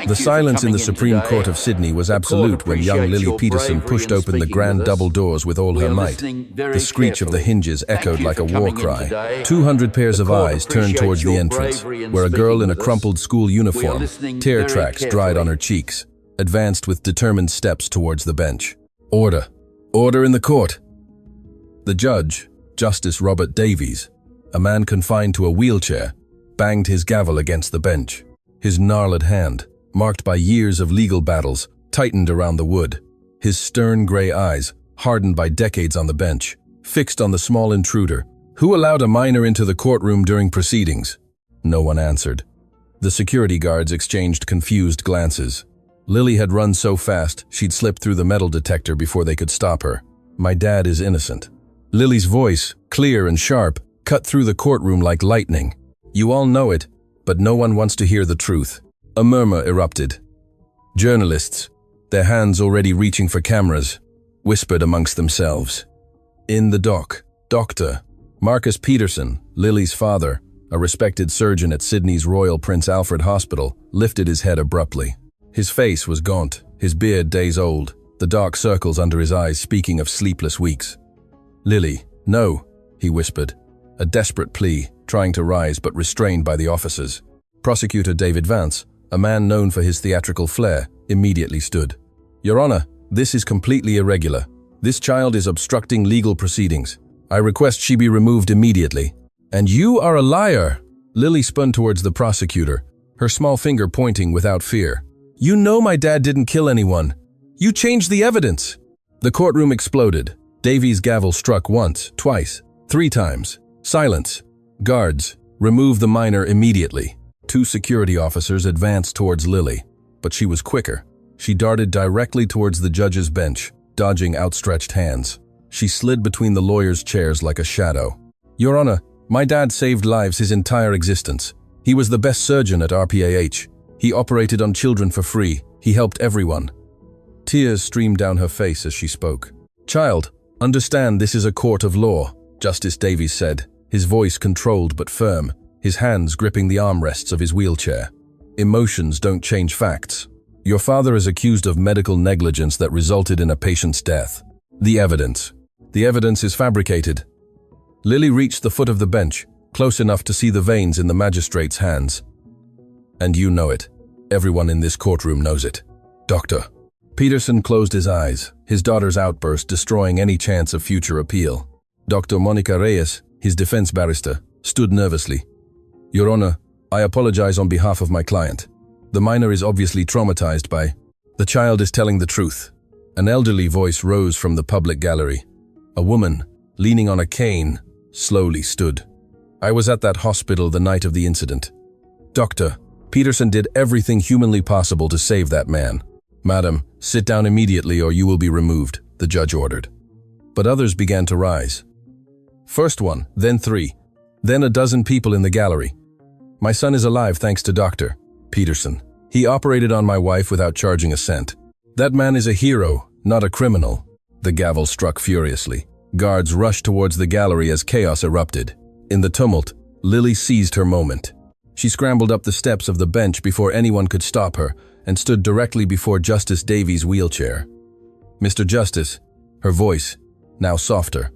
The silence in the Supreme Court of Sydney was absolute when young Lily Peterson pushed open the grand double doors with all her might. The screech of the hinges echoed like a war cry. 200 pairs of eyes turned towards the entrance, where a girl in a crumpled school uniform, tear tracks dried on her cheeks, advanced with determined steps towards the bench. Order. Order in the court. The judge, Justice Robert Davies, a man confined to a wheelchair, banged his gavel against the bench. His gnarled hand, marked by years of legal battles, tightened around the wood. His stern gray eyes, hardened by decades on the bench, fixed on the small intruder. Who allowed a minor into the courtroom during proceedings? No one answered. The security guards exchanged confused glances. Lily had run so fast, she'd slipped through the metal detector before they could stop her. My dad is innocent. Lily's voice, clear and sharp, cut through the courtroom like lightning. You all know it, but no one wants to hear the truth. A murmur erupted. Journalists, their hands already reaching for cameras, whispered amongst themselves. In the dock, Dr. Marcus Peterson, Lily's father, a respected surgeon at Sydney's Royal Prince Alfred Hospital, lifted his head abruptly. His face was gaunt, his beard days old, the dark circles under his eyes speaking of sleepless weeks. Lily, no, he whispered, a desperate plea, trying to rise but restrained by the officers. Prosecutor David Vance, a man known for his theatrical flair, immediately stood. Your Honor, this is completely irregular. This child is obstructing legal proceedings. I request she be removed immediately. And you are a liar! Lily spun towards the prosecutor, her small finger pointing without fear. You know my dad didn't kill anyone. You changed the evidence. The courtroom exploded. Davies' gavel struck once, twice, 3 times. Silence. Guards, remove the minor immediately. 2 security officers advanced towards Lily, but she was quicker. She darted directly towards the judge's bench, dodging outstretched hands. She slid between the lawyers' chairs like a shadow. Your Honor, my dad saved lives his entire existence. He was the best surgeon at RPAH. He operated on children for free. He helped everyone. Tears streamed down her face as she spoke. Child, understand this is a court of law, Justice Davies said, his voice controlled but firm, his hands gripping the armrests of his wheelchair. Emotions don't change facts. Your father is accused of medical negligence that resulted in a patient's death. The evidence. The evidence is fabricated. Lily reached the foot of the bench, close enough to see the veins in the magistrate's hands. And you know it. Everyone in this courtroom knows it. Doctor. Peterson closed his eyes, his daughter's outburst destroying any chance of future appeal. Dr. Monica Reyes, his defense barrister, stood nervously. Your Honor, I apologize on behalf of my client. The minor is obviously traumatized by... The child is telling the truth. An elderly voice rose from the public gallery. A woman, leaning on a cane, slowly stood. I was at that hospital the night of the incident. Doctor, Peterson did everything humanly possible to save that man. Madam, sit down immediately or you will be removed, the judge ordered. But others began to rise. First 1, then 3, then a dozen people in the gallery. My son is alive thanks to Dr. Peterson. He operated on my wife without charging a cent. That man is a hero, not a criminal. The gavel struck furiously. Guards rushed towards the gallery as chaos erupted. In the tumult, Lily seized her moment. She scrambled up the steps of the bench before anyone could stop her and stood directly before Justice Davies' wheelchair. Mr. Justice, her voice, now softer,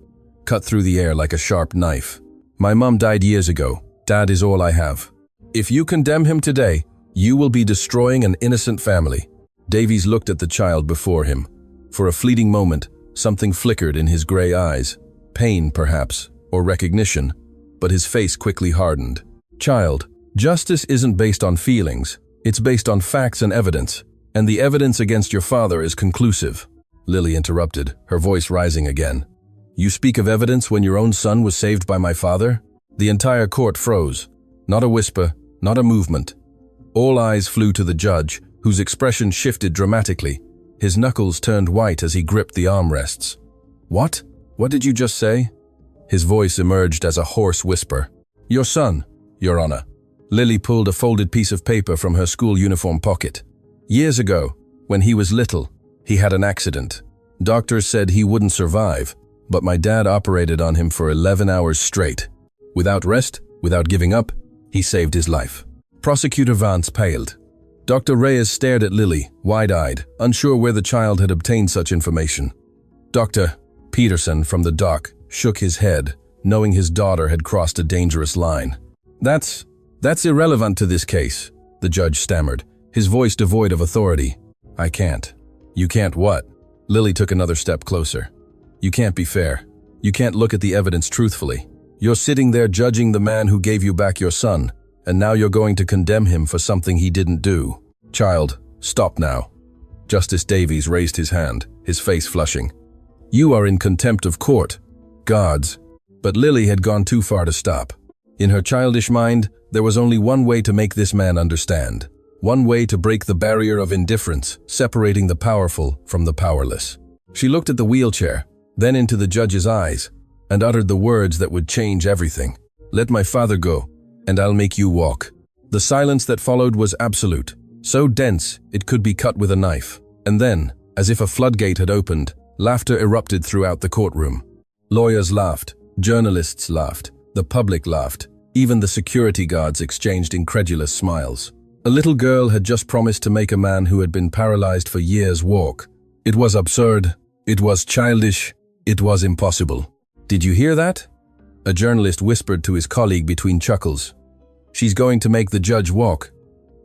cut through the air like a sharp knife. My mom died years ago. Dad is all I have. If you condemn him today, you will be destroying an innocent family. Davies looked at the child before him. For a fleeting moment, something flickered in his gray eyes. Pain, perhaps, or recognition, but his face quickly hardened. Child, justice isn't based on feelings. It's based on facts and evidence, and the evidence against your father is conclusive. Lily interrupted, her voice rising again. You speak of evidence when your own son was saved by my father? The entire court froze. Not a whisper, not a movement. All eyes flew to the judge, whose expression shifted dramatically. His knuckles turned white as he gripped the armrests. What? What did you just say? His voice emerged as a hoarse whisper. Your son, Your Honor. Lily pulled a folded piece of paper from her school uniform pocket. Years ago, when he was little, he had an accident. Doctors said he wouldn't survive, but my dad operated on him for 11 hours straight. Without rest, without giving up, he saved his life. Prosecutor Vance paled. Dr. Reyes stared at Lily, wide-eyed, unsure where the child had obtained such information. Dr. Peterson from the dock shook his head, knowing his daughter had crossed a dangerous line. That's irrelevant to this case, the judge stammered, his voice devoid of authority. I can't. You can't what? Lily took another step closer. You can't be fair. You can't look at the evidence truthfully. You're sitting there judging the man who gave you back your son, and now you're going to condemn him for something he didn't do. Child, stop now. Justice Davies raised his hand, his face flushing. You are in contempt of court. Gods. But Lily had gone too far to stop. In her childish mind, there was only one way to make this man understand. One way to break the barrier of indifference, separating the powerful from the powerless. She looked at the wheelchair, then into the judge's eyes, and uttered the words that would change everything. Let my father go, and I'll make you walk. The silence that followed was absolute, so dense it could be cut with a knife. And then, as if a floodgate had opened, laughter erupted throughout the courtroom. Lawyers laughed, journalists laughed, the public laughed, even the security guards exchanged incredulous smiles. A little girl had just promised to make a man who had been paralyzed for years walk. It was absurd, it was childish, it was impossible. Did you hear that? A journalist whispered to his colleague between chuckles. She's going to make the judge walk.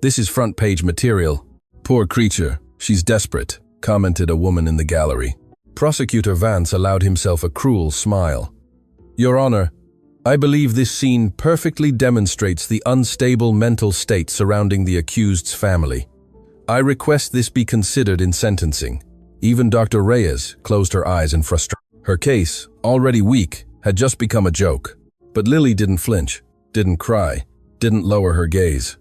This is front-page material. Poor creature, she's desperate, commented a woman in the gallery. Prosecutor Vance allowed himself a cruel smile. Your Honor, I believe this scene perfectly demonstrates the unstable mental state surrounding the accused's family. I request this be considered in sentencing. Even Dr. Reyes closed her eyes in frustration. Her case, already weak, had just become a joke. But Lily didn't flinch, didn't cry, didn't lower her gaze.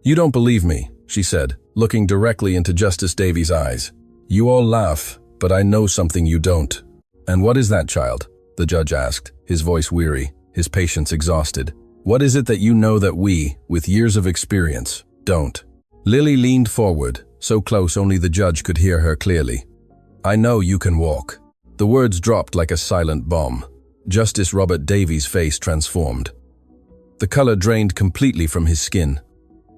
You don't believe me, she said, looking directly into Justice Davies' eyes. You all laugh, but I know something you don't. And what is that, child? The judge asked, his voice weary, his patience exhausted. What is it that you know that we, with years of experience, don't? Lily leaned forward, so close only the judge could hear her clearly. I know you can walk. The words dropped like a silent bomb. Justice Robert Davies' face transformed. The color drained completely from his skin.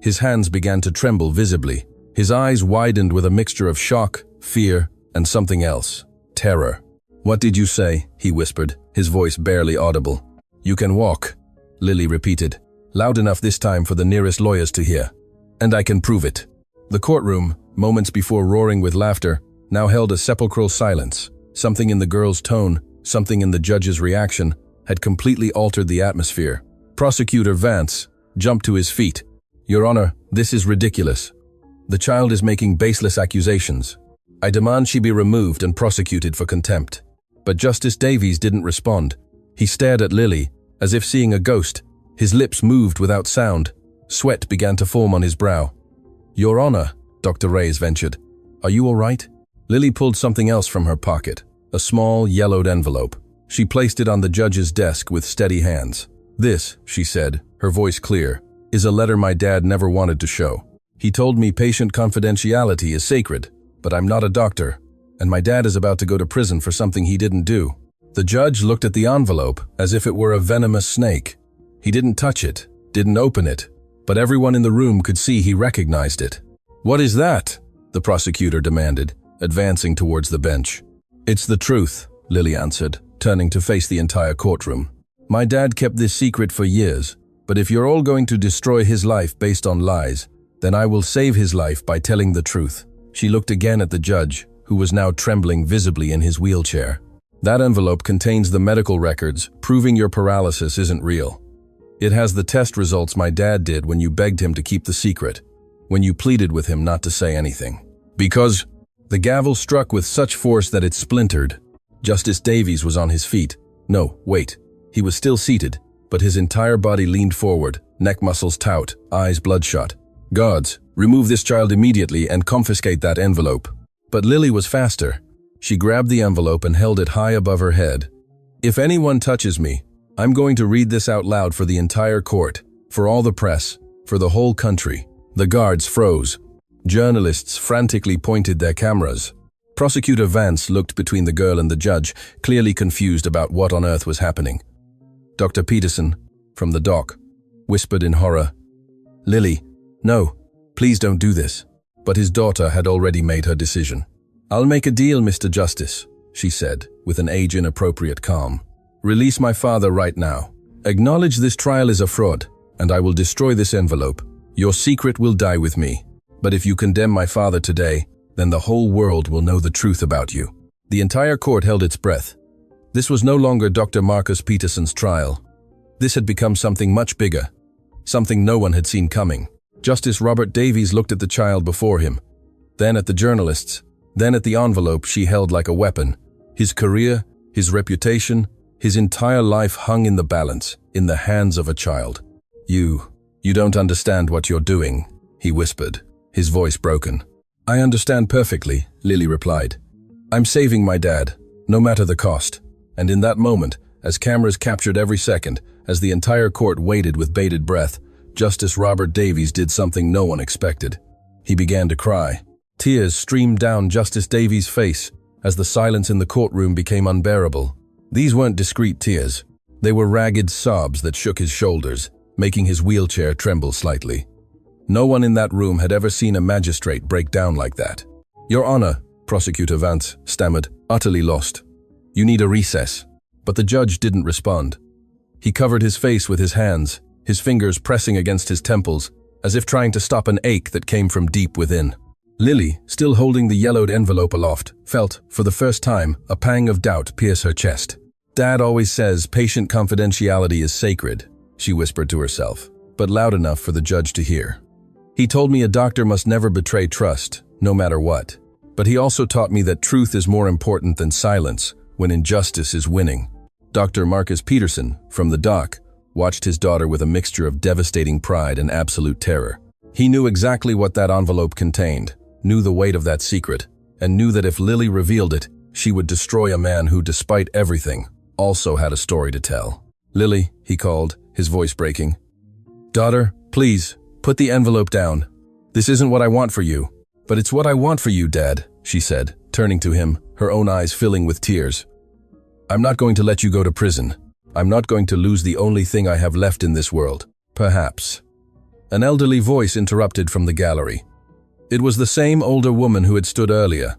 His hands began to tremble visibly. His eyes widened with a mixture of shock, fear, and something else. Terror. What did you say? He whispered, his voice barely audible. You can walk, Lily repeated, loud enough this time for the nearest lawyers to hear. And I can prove it. The courtroom, moments before roaring with laughter, now held a sepulchral silence. Something in the girl's tone, something in the judge's reaction, had completely altered the atmosphere. Prosecutor Vance jumped to his feet. Your Honor, this is ridiculous. The child is making baseless accusations. I demand she be removed and prosecuted for contempt. But Justice Davies didn't respond. He stared at Lily, as if seeing a ghost. His lips moved without sound. Sweat began to form on his brow. Your Honor, Dr. Reyes ventured. Are you all right? Lily pulled something else from her pocket. A small, yellowed envelope. She placed it on the judge's desk with steady hands. This, she said, her voice clear, is a letter my dad never wanted to show. He told me patient confidentiality is sacred, but I'm not a doctor, and my dad is about to go to prison for something he didn't do. The judge looked at the envelope as if it were a venomous snake. He didn't touch it, didn't open it, but everyone in the room could see he recognized it. What is that? The prosecutor demanded, advancing towards the bench. It's the truth, Lily answered, turning to face the entire courtroom. My dad kept this secret for years, but if you're all going to destroy his life based on lies, then I will save his life by telling the truth. She looked again at the judge, who was now trembling visibly in his wheelchair. That envelope contains the medical records proving your paralysis isn't real. It has the test results my dad did when you begged him to keep the secret, when you pleaded with him not to say anything. Because the gavel struck with such force that it splintered. Justice Davies was on his feet. No, wait. He was still seated, but his entire body leaned forward, neck muscles taut, eyes bloodshot. Guards, remove this child immediately and confiscate that envelope. But Lily was faster. She grabbed the envelope and held it high above her head. If anyone touches me, I'm going to read this out loud for the entire court, for all the press, for the whole country. The guards froze. Journalists frantically pointed their cameras. Prosecutor Vance looked between the girl and the judge, clearly confused about what on earth was happening. Dr. Peterson, from the dock, whispered in horror, Lily, no, Please don't do this. But his daughter had already made her decision. I'll make a deal, Mr. Justice, she said, with an age-inappropriate calm. Release my father right now. Acknowledge this trial is a fraud, and I will destroy this envelope. Your secret will die with me. But if you condemn my father today, then the whole world will know the truth about you. The entire court held its breath. This was no longer Dr. Marcus Peterson's trial. This had become something much bigger, something no one had seen coming. Justice Robert Davies looked at the child before him, then at the journalists, then at the envelope she held like a weapon. His career, his reputation, his entire life hung in the balance, in the hands of a child. You don't understand what you're doing, he whispered, his voice broken. I understand perfectly, Lily replied. I'm saving my dad, no matter the cost. And in that moment, as cameras captured every second, as the entire court waited with bated breath, Justice Robert Davies did something no one expected. He began to cry. Tears streamed down Justice Davies' face as the silence in the courtroom became unbearable. These weren't discreet tears. They were ragged sobs that shook his shoulders, making his wheelchair tremble slightly. No one in that room had ever seen a magistrate break down like that. Your Honor, Prosecutor Vance stammered, utterly lost. You need a recess. But the judge didn't respond. He covered his face with his hands, his fingers pressing against his temples, as if trying to stop an ache that came from deep within. Lily, still holding the yellowed envelope aloft, felt, for the first time, a pang of doubt pierce her chest. Dad always says patient confidentiality is sacred, she whispered to herself, but loud enough for the judge to hear. He told me a doctor must never betray trust, no matter what. But he also taught me that truth is more important than silence when injustice is winning. Dr. Marcus Peterson, from the dock, watched his daughter with a mixture of devastating pride and absolute terror. He knew exactly what that envelope contained, knew the weight of that secret, and knew that if Lily revealed it, she would destroy a man who, despite everything, also had a story to tell. Lily, he called, his voice breaking. Daughter, please, put the envelope down. This isn't what I want for you. But it's what I want for you, Dad, she said, turning to him, her own eyes filling with tears. I'm not going to let you go to prison. I'm not going to lose the only thing I have left in this world. Perhaps. An elderly voice interrupted from the gallery. It was the same older woman who had stood earlier.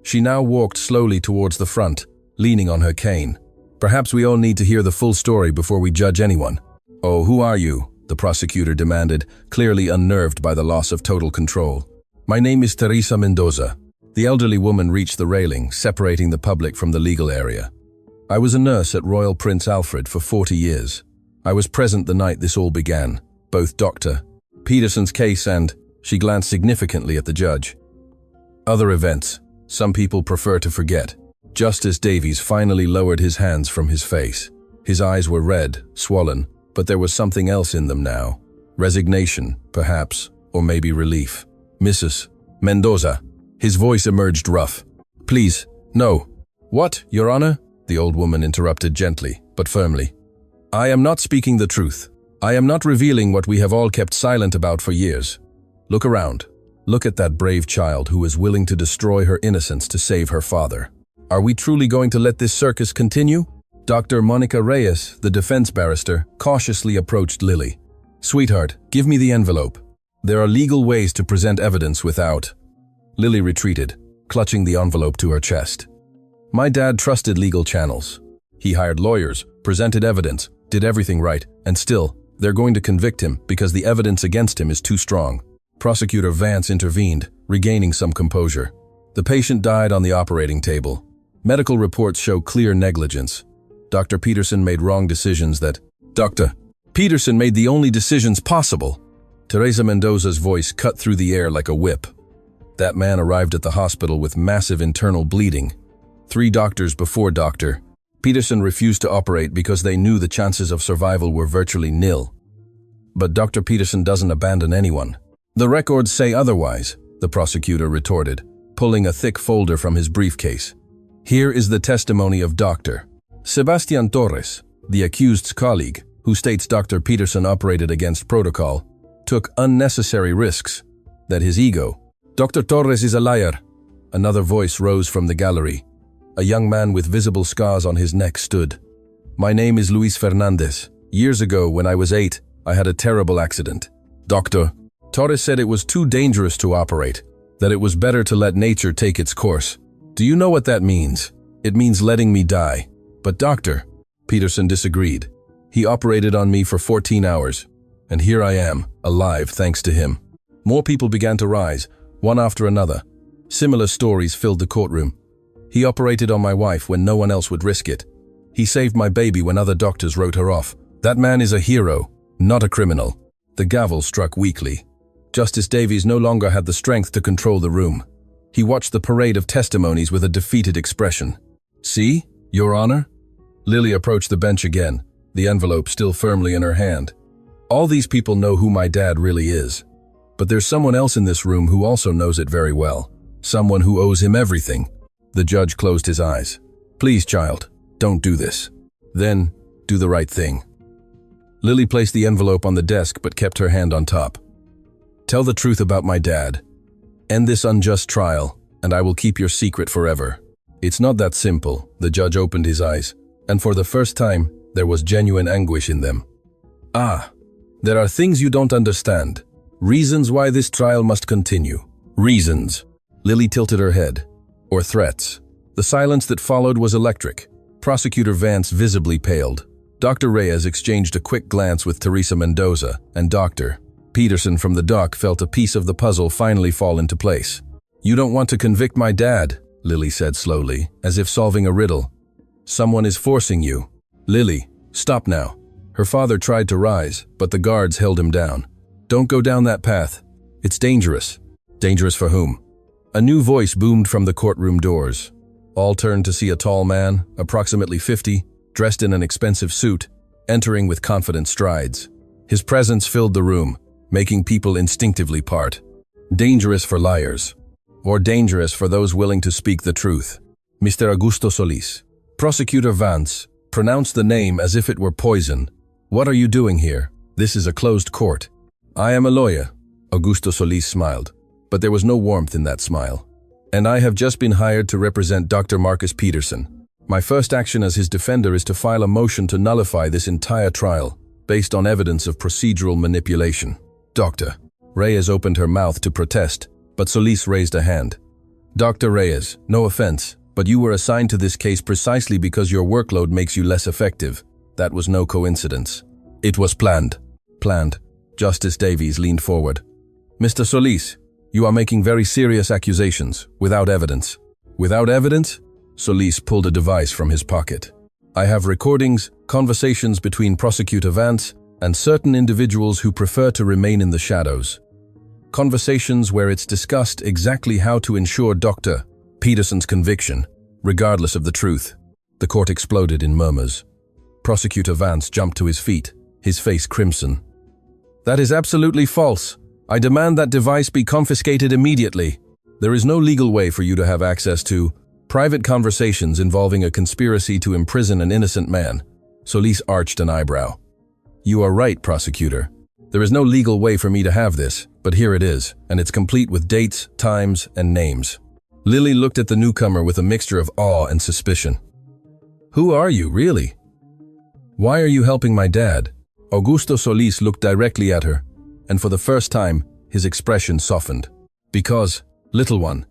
She now walked slowly towards the front, leaning on her cane. Perhaps we all need to hear the full story before we judge anyone. Oh, who are you? The prosecutor demanded, clearly unnerved by the loss of total control. My name is Teresa Mendoza. The elderly woman reached the railing, separating the public from the legal area. I was a nurse at Royal Prince Alfred for 40 years. I was present the night this all began, both Dr. Peterson's case and, she glanced significantly at the judge. Other events, some people prefer to forget. Justice Davies finally lowered his hands from his face. His eyes were red, swollen, but there was something else in them now. Resignation, perhaps, or maybe relief. Mrs. Mendoza. His voice emerged rough. Please, no. What, Your Honor? The old woman interrupted gently, but firmly. I am not speaking the truth. I am not revealing what we have all kept silent about for years. Look around. Look at that brave child who is willing to destroy her innocence to save her father. Are we truly going to let this circus continue? Dr. Monica Reyes, the defense barrister, cautiously approached Lily. Sweetheart, give me the envelope. There are legal ways to present evidence without. Lily retreated, clutching the envelope to her chest. My dad trusted legal channels. He hired lawyers, presented evidence, did everything right, and still, they're going to convict him because the evidence against him is too strong. Prosecutor Vance intervened, regaining some composure. The patient died on the operating table. Medical reports show clear negligence. Dr. Peterson made wrong decisions that... Dr. Peterson made the only decisions possible. Teresa Mendoza's voice cut through the air like a whip. That man arrived at the hospital with massive internal bleeding. 3 doctors before Dr. Peterson refused to operate because they knew the chances of survival were virtually nil. But Dr. Peterson doesn't abandon anyone. The records say otherwise, the prosecutor retorted, pulling a thick folder from his briefcase. Here is the testimony of Dr. Sebastian Torres, the accused's colleague, who states Dr. Peterson operated against protocol, took unnecessary risks, that his ego. Dr. Torres is a liar. Another voice rose from the gallery. A young man with visible scars on his neck stood. My name is Luis Fernandez. Years ago, when I was 8, I had a terrible accident. Doctor Torres said it was too dangerous to operate, that it was better to let nature take its course. Do you know what that means? It means letting me die. But doctor, Peterson disagreed. He operated on me for 14 hours, and here I am, alive thanks to him. More people began to rise, one after another. Similar stories filled the courtroom. He operated on my wife when no one else would risk it. He saved my baby when other doctors wrote her off. That man is a hero, not a criminal. The gavel struck weakly. Justice Davies no longer had the strength to control the room. He watched the parade of testimonies with a defeated expression. See, Your Honor? Lily approached the bench again, the envelope still firmly in her hand. All these people know who my dad really is. But there's someone else in this room who also knows it very well. Someone who owes him everything. The judge closed his eyes. Please, child, don't do this. Then, do the right thing. Lily placed the envelope on the desk but kept her hand on top. Tell the truth about my dad. End this unjust trial, and I will keep your secret forever. It's not that simple, the judge opened his eyes, and for the first time, there was genuine anguish in them. Ah, there are things you don't understand. Reasons why this trial must continue. Reasons. Lily tilted her head. Or threats. The silence that followed was electric. Prosecutor Vance visibly paled. Dr. Reyes exchanged a quick glance with Teresa Mendoza, and Dr. Peterson from the dock felt a piece of the puzzle finally fall into place. You don't want to convict my dad, Lily said slowly, as if solving a riddle. Someone is forcing you. Lily, stop now. Her father tried to rise, but the guards held him down. Don't go down that path. It's dangerous. Dangerous for whom? A new voice boomed from the courtroom doors. All turned to see a tall man, approximately 50, dressed in an expensive suit, entering with confident strides. His presence filled the room, making people instinctively part. Dangerous for liars, or dangerous for those willing to speak the truth. Mr. Augusto Solis. Prosecutor Vance pronounced the name as if it were poison. What are you doing here? This is a closed court. I am a lawyer, Augusto Solis smiled, but there was no warmth in that smile. And I have just been hired to represent Dr. Marcus Peterson. My first action as his defender is to file a motion to nullify this entire trial, based on evidence of procedural manipulation. Dr. Reyes opened her mouth to protest, but Solis raised a hand. Dr. Reyes, no offense, but you were assigned to this case precisely because your workload makes you less effective. That was no coincidence. It was planned. Planned. Justice Davies leaned forward. Mr. Solis, you are making very serious accusations, without evidence. Without evidence? Solis pulled a device from his pocket. I have recordings, conversations between Prosecutor Vance and certain individuals who prefer to remain in the shadows. Conversations where it's discussed exactly how to ensure Dr. Peterson's conviction, regardless of the truth. The court exploded in murmurs. Prosecutor Vance jumped to his feet, his face crimson. That is absolutely false. I demand that device be confiscated immediately. There is no legal way for you to have access to private conversations involving a conspiracy to imprison an innocent man. Solis arched an eyebrow. You are right, prosecutor. There is no legal way for me to have this, but here it is, and it's complete with dates, times, and names. Lily looked at the newcomer with a mixture of awe and suspicion. Who are you, really? Why are you helping my dad? Augusto Solis looked directly at her, and for the first time, his expression softened. Because, little one,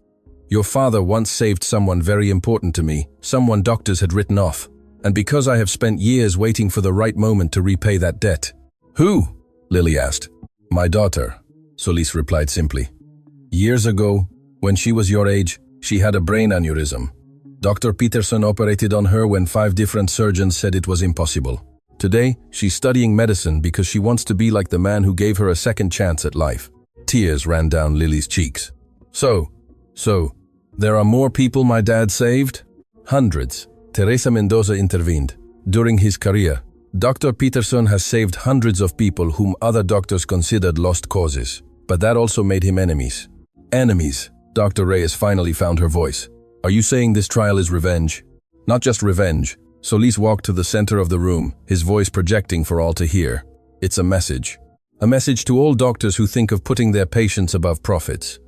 your father once saved someone very important to me, someone doctors had written off. And because I have spent years waiting for the right moment to repay that debt. Who? Lily asked. My daughter, Solis replied simply. Years ago, when she was your age, she had a brain aneurysm. Dr. Peterson operated on her when 5 different surgeons said it was impossible. Today, she's studying medicine because she wants to be like the man who gave her a second chance at life. Tears ran down Lily's cheeks. So, there are more people my dad saved? Hundreds. Teresa Mendoza intervened. During his career, Dr. Peterson has saved hundreds of people whom other doctors considered lost causes. But that also made him enemies. Enemies. Dr. Reyes finally found her voice. Are you saying this trial is revenge? Not just revenge. Solis walked to the center of the room, his voice projecting for all to hear. It's a message. A message to all doctors who think of putting their patients above profits.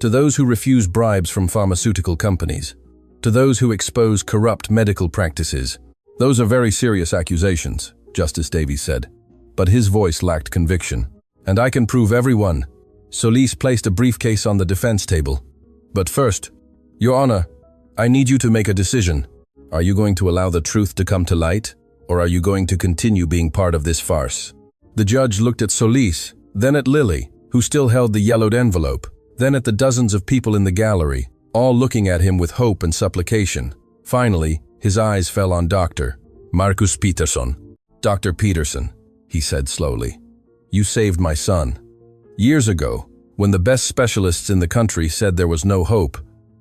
To those who refuse bribes from pharmaceutical companies. To those who expose corrupt medical practices. Those are very serious accusations, Justice Davies said. But his voice lacked conviction. And I can prove everyone, Solis placed a briefcase on the defense table. But first, Your Honor, I need you to make a decision. Are you going to allow the truth to come to light, or are you going to continue being part of this farce? The judge looked at Solis, then at Lily, who still held the yellowed envelope, then at the dozens of people in the gallery, all looking at him with hope and supplication. Finally, his eyes fell on Dr. Marcus Peterson. Dr. Peterson, he said slowly, you saved my son. Years ago, when the best specialists in the country said there was no hope,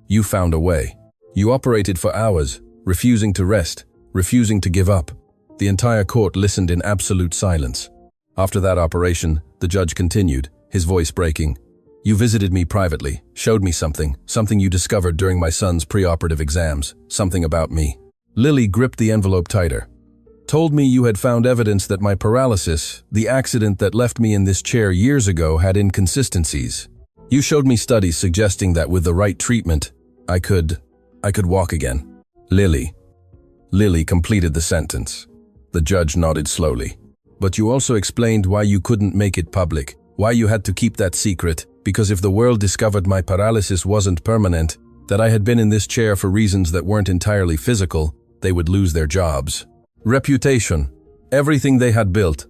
you found a way. You operated for hours, refusing to rest, refusing to give up. The entire court listened in absolute silence. After that operation, the judge continued, his voice breaking. You visited me privately, showed me something you discovered during my son's preoperative exams, something about me. Lily gripped the envelope tighter. Told me you had found evidence that my paralysis, the accident that left me in this chair years ago, had inconsistencies. You showed me studies suggesting that with the right treatment, I could walk again. Lily completed the sentence. The judge nodded slowly. But you also explained why you couldn't make it public, why you had to keep that secret, because if the world discovered my paralysis wasn't permanent, that I had been in this chair for reasons that weren't entirely physical, they would lose their jobs. Reputation, everything they had built,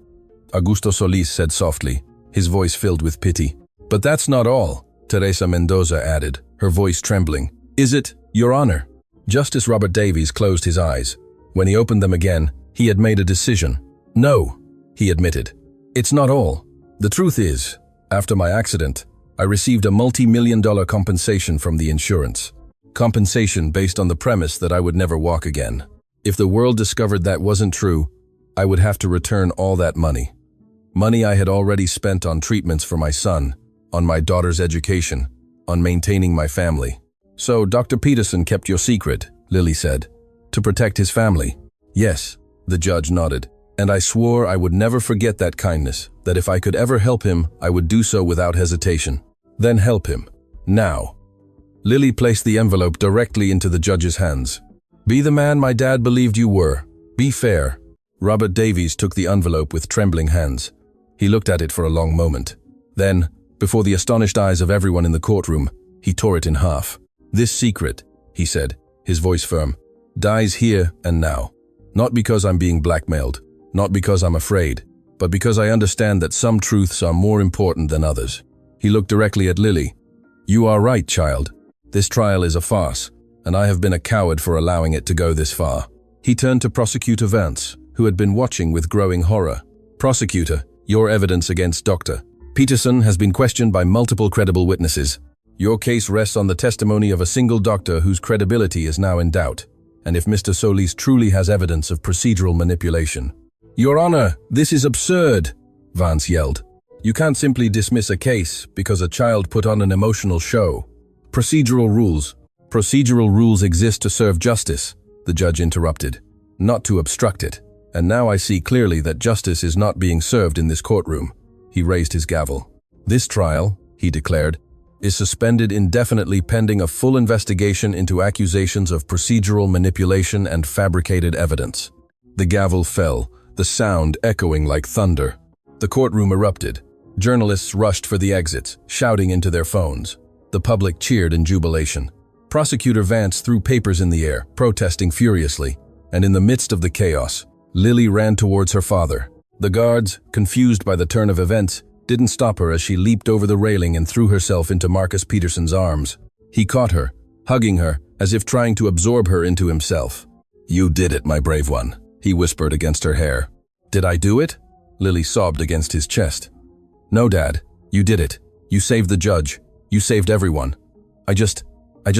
Augusto Solis said softly, his voice filled with pity. But that's not all, Teresa Mendoza added, her voice trembling. Is it, Your Honor? Justice Robert Davies closed his eyes. When he opened them again, he had made a decision. No, he admitted. It's not all. The truth is, after my accident, I received a multi-million-dollar compensation from the insurance. Compensation based on the premise that I would never walk again. If the world discovered that wasn't true, I would have to return all that money. Money I had already spent on treatments for my son, on my daughter's education, on maintaining my family. So Dr. Peterson kept your secret, Lily said, to protect his family. Yes, the judge nodded. And I swore I would never forget that kindness, that if I could ever help him, I would do so without hesitation. Then help him. Now. Lily placed the envelope directly into the judge's hands. Be the man my dad believed you were. Be fair. Robert Davies took the envelope with trembling hands. He looked at it for a long moment. Then, before the astonished eyes of everyone in the courtroom, he tore it in half. This secret, he said, his voice firm, dies here and now. Not because I'm being blackmailed, not because I'm afraid, but because I understand that some truths are more important than others. He looked directly at Lily. You are right, child. This trial is a farce, and I have been a coward for allowing it to go this far. He turned to Prosecutor Vance, who had been watching with growing horror. Prosecutor, your evidence against Dr. Peterson has been questioned by multiple credible witnesses. Your case rests on the testimony of a single doctor whose credibility is now in doubt, and if Mr. Solis truly has evidence of procedural manipulation. Your Honor, this is absurd, Vance yelled. You can't simply dismiss a case because a child put on an emotional show. Procedural rules exist to serve justice, the judge interrupted, not to obstruct it. And now I see clearly that justice is not being served in this courtroom. He raised his gavel. This trial, he declared, is suspended indefinitely pending a full investigation into accusations of procedural manipulation and fabricated evidence. The gavel fell, the sound echoing like thunder. The courtroom erupted. Journalists rushed for the exits, shouting into their phones. The public cheered in jubilation. Prosecutor Vance threw papers in the air, protesting furiously. And in the midst of the chaos, Lily ran towards her father. The guards, confused by the turn of events, didn't stop her as she leaped over the railing and threw herself into Marcus Peterson's arms. He caught her, hugging her, as if trying to absorb her into himself. You did it, my brave one, he whispered against her hair. Did I do it? Lily sobbed against his chest. No, Dad, you did it. You saved the judge. You saved everyone. I just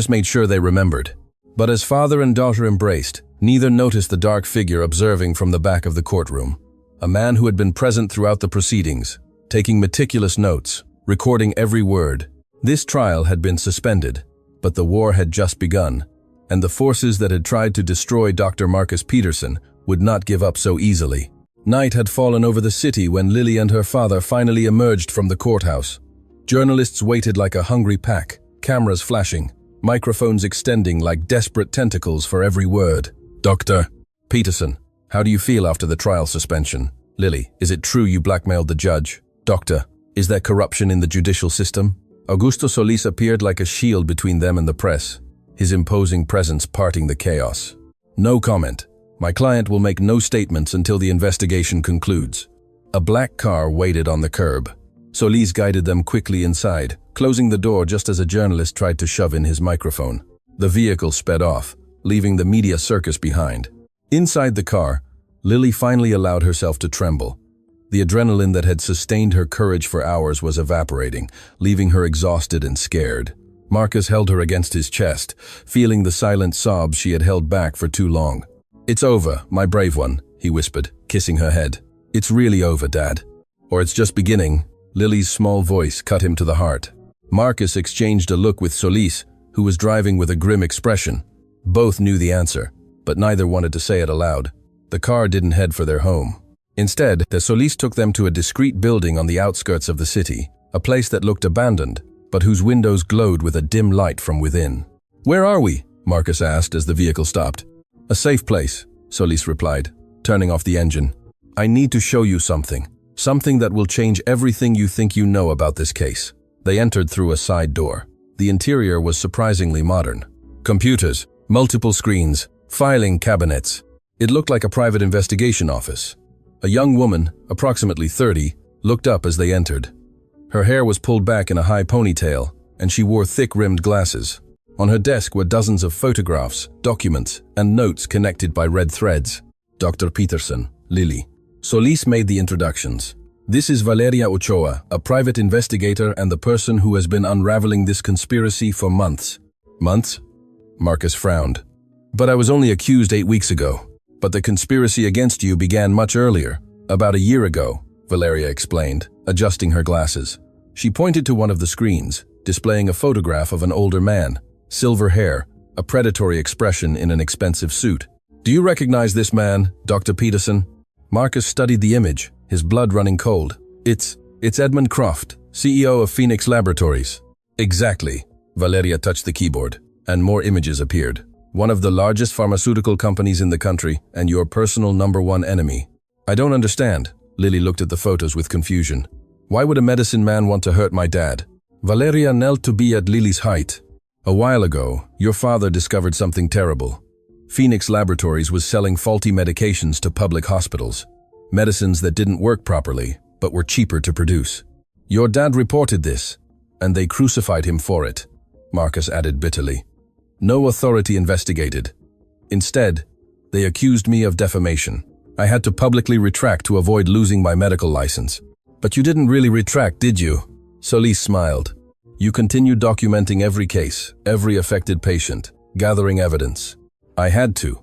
made sure they remembered. But as father and daughter embraced, neither noticed the dark figure observing from the back of the courtroom. A man who had been present throughout the proceedings, taking meticulous notes, recording every word. This trial had been suspended, but the war had just begun, and the forces that had tried to destroy Dr. Marcus Peterson would not give up so easily. Night had fallen over the city when Lily and her father finally emerged from the courthouse. Journalists waited like a hungry pack, cameras flashing, microphones extending like desperate tentacles for every word. Dr. Peterson, how do you feel after the trial suspension? Lily, is it true you blackmailed the judge? Doctor, Is there corruption in the judicial system? Augusto Solis appeared like a shield between them and the press, his imposing presence parting the chaos. No comment. My client will make no statements until the investigation concludes. A black car waited on the curb. Solis guided them quickly inside, closing the door just as a journalist tried to shove in his microphone. The vehicle sped off, leaving the media circus behind. Inside the car, Lily finally allowed herself to tremble. The adrenaline that had sustained her courage for hours was evaporating, leaving her exhausted and scared. Marcus held her against his chest, feeling the silent sobs she had held back for too long. "It's over, my brave one," he whispered, kissing her head. "It's really over, Dad. Or it's just beginning." Lily's small voice cut him to the heart. Marcus exchanged a look with Solis, who was driving with a grim expression. Both knew the answer, but neither wanted to say it aloud. The car didn't head for their home. Instead, the Solis took them to a discreet building on the outskirts of the city, a place that looked abandoned, but whose windows glowed with a dim light from within. "Where are we?" Marcus asked as the vehicle stopped. "A safe place," Solis replied, turning off the engine. "I need to show you something. Something that will change everything you think you know about this case." They entered through a side door. The interior was surprisingly modern. Computers, multiple screens, filing cabinets. It looked like a private investigation office. A young woman, approximately 30, looked up as they entered. Her hair was pulled back in a high ponytail, and she wore thick-rimmed glasses. On her desk were dozens of photographs, documents, and notes connected by red threads. "Dr. Peterson, Lily." Solis made the introductions. "This is Valeria Ochoa, a private investigator and the person who has been unraveling this conspiracy for months." "Months?" Marcus frowned. "But I was only accused 8 weeks ago. But the conspiracy against you began much earlier, about a year ago," Valeria explained, adjusting her glasses. She pointed to one of the screens, displaying a photograph of an older man, silver hair, a predatory expression in an expensive suit. "Do you recognize this man, Dr. Peterson?" Marcus studied the image, his blood running cold. It's Edmund Croft, CEO of Phoenix Laboratories." "Exactly." Valeria touched the keyboard, and more images appeared. "One of the largest pharmaceutical companies in the country, and your personal #1 enemy." "I don't understand." Lily looked at the photos with confusion. "Why would a medicine man want to hurt my dad?" Valeria knelt to be at Lily's height. "A while ago, your father discovered something terrible. Phoenix Laboratories was selling faulty medications to public hospitals. Medicines that didn't work properly, but were cheaper to produce. Your dad reported this, and they crucified him for it," Marcus added bitterly. "No authority investigated. Instead, they accused me of defamation. I had to publicly retract to avoid losing my medical license." "But you didn't really retract, did you?" Solis smiled. "You continued documenting every case, every affected patient, gathering evidence." "I had to,"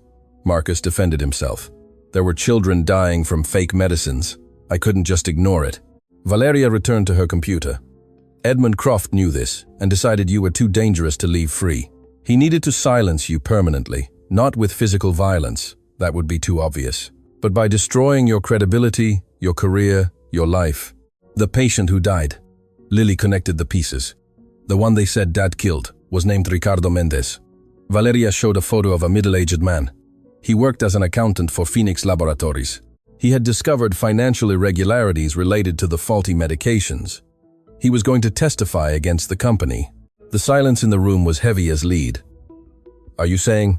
Marcus defended himself. "There were children dying from fake medicines. I couldn't just ignore it." Valeria returned to her computer. "Edmund Croft knew this and decided you were too dangerous to leave free. He needed to silence you permanently, not with physical violence, that would be too obvious, but by destroying your credibility, your career, your life. The patient who died." Lily connected the pieces. "The one they said Dad killed was named Ricardo Mendez." Valeria showed a photo of a middle-aged man. He worked as an accountant for Phoenix Laboratories. He had discovered financial irregularities related to the faulty medications. He was going to testify against the company. The silence in the room was heavy as lead. "Are you saying?"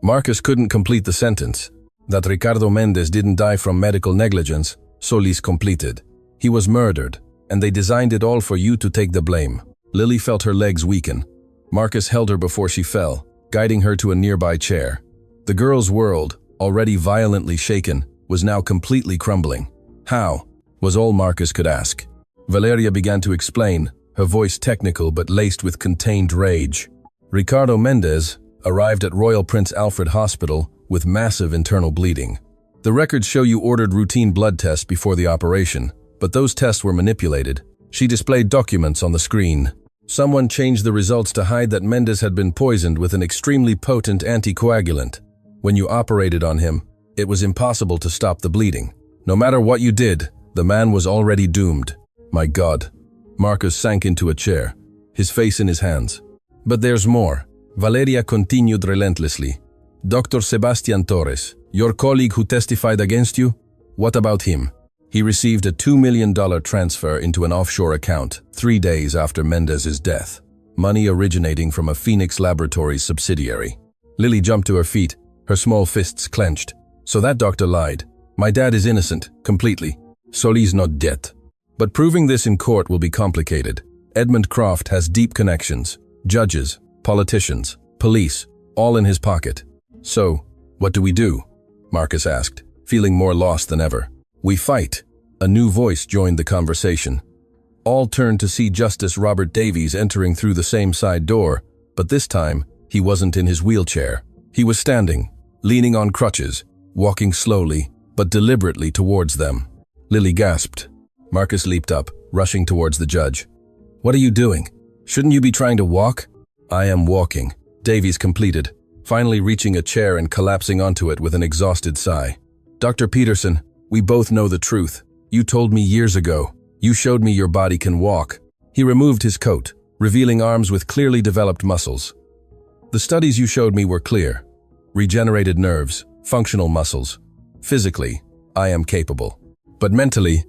Marcus couldn't complete the sentence. "That Ricardo Mendez didn't die from medical negligence," Solis completed. "He was murdered, and they designed it all for you to take the blame." Lily felt her legs weaken. Marcus held her before she fell, guiding her to a nearby chair. The girl's world, already violently shaken, was now completely crumbling. "How?" was all Marcus could ask. Valeria began to explain, her voice technical but laced with contained rage. "Ricardo Mendez arrived at Royal Prince Alfred Hospital with massive internal bleeding. The records show you ordered routine blood tests before the operation, but those tests were manipulated." She displayed documents on the screen. "Someone changed the results to hide that Mendez had been poisoned with an extremely potent anticoagulant. When you operated on him, it was impossible to stop the bleeding. No matter what you did, the man was already doomed." "My God." Marcus sank into a chair, his face in his hands. "But there's more." Valeria continued relentlessly. "Dr. Sebastian Torres, your colleague who testified against you? What about him?" He received a $2 million transfer into an offshore account 3 days after Mendez's death, money originating from a Phoenix Laboratories subsidiary. Lily jumped to her feet, her small fists clenched. So that doctor lied. My dad is innocent, completely. Solis not dead. But proving this in court will be complicated. Edmund Croft has deep connections. Judges, politicians, police, all in his pocket. So, what do we do? Marcus asked, feeling more lost than ever. We fight. A new voice joined the conversation. All turned to see Justice Robert Davies entering through the same side door, but this time, he wasn't in his wheelchair. He was standing, leaning on crutches, walking slowly, but deliberately towards them. Lily gasped. Marcus leaped up, rushing towards the judge. What are you doing? Shouldn't you be trying to walk? I am walking, Davies completed, finally reaching a chair and collapsing onto it with an exhausted sigh. Dr. Peterson, we both know the truth. You told me years ago. You showed me your body can walk. He removed his coat, revealing arms with clearly developed muscles. The studies you showed me were clear. Regenerated nerves, functional muscles. Physically, I am capable. But mentally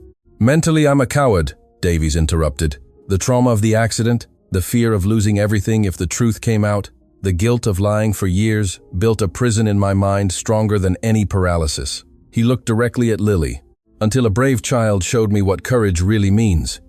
I'm a coward, Davies interrupted. The trauma of the accident, the fear of losing everything if the truth came out, the guilt of lying for years built a prison in my mind stronger than any paralysis. He looked directly at Lily, until a brave child showed me what courage really means.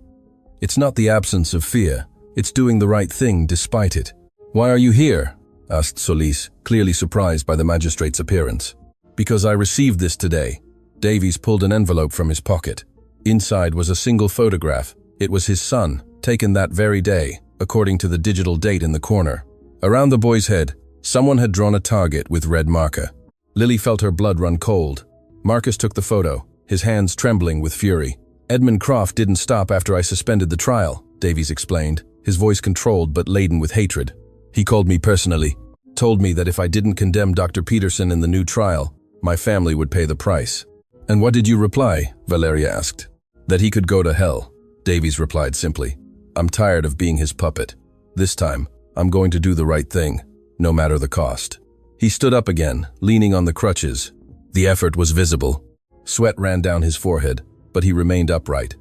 It's not the absence of fear, it's doing the right thing despite it. Why are you here? Asked Solis, clearly surprised by the magistrate's appearance. Because I received this today. Davies pulled an envelope from his pocket. Inside was a single photograph. It was his son, taken that very day, according to the digital date in the corner. Around the boy's head, someone had drawn a target with red marker. Lily felt her blood run cold. Marcus took the photo, his hands trembling with fury. Edmund Croft didn't stop after I suspended the trial, Davies explained, his voice controlled but laden with hatred. He called me personally, told me that if I didn't condemn Dr. Peterson in the new trial, my family would pay the price. And what did you reply? Valeria asked. That he could go to hell, Davies replied simply. I'm tired of being his puppet. This time, I'm going to do the right thing, no matter the cost. He stood up again, leaning on the crutches. The effort was visible. Sweat ran down his forehead, but he remained upright.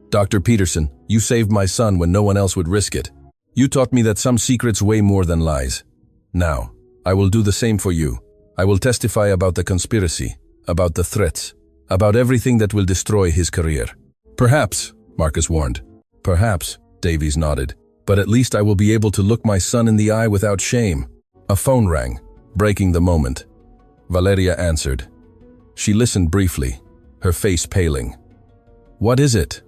Dr. Peterson, you saved my son when no one else would risk it. You taught me that some secrets weigh more than lies. Now, I will do the same for you. I will testify about the conspiracy, about the threats, about everything that will destroy his career. Perhaps, Marcus warned. Perhaps, Davies nodded. But at least I will be able to look my son in the eye without shame. A phone rang, breaking the moment. Valeria answered. She listened briefly, her face paling. What is it?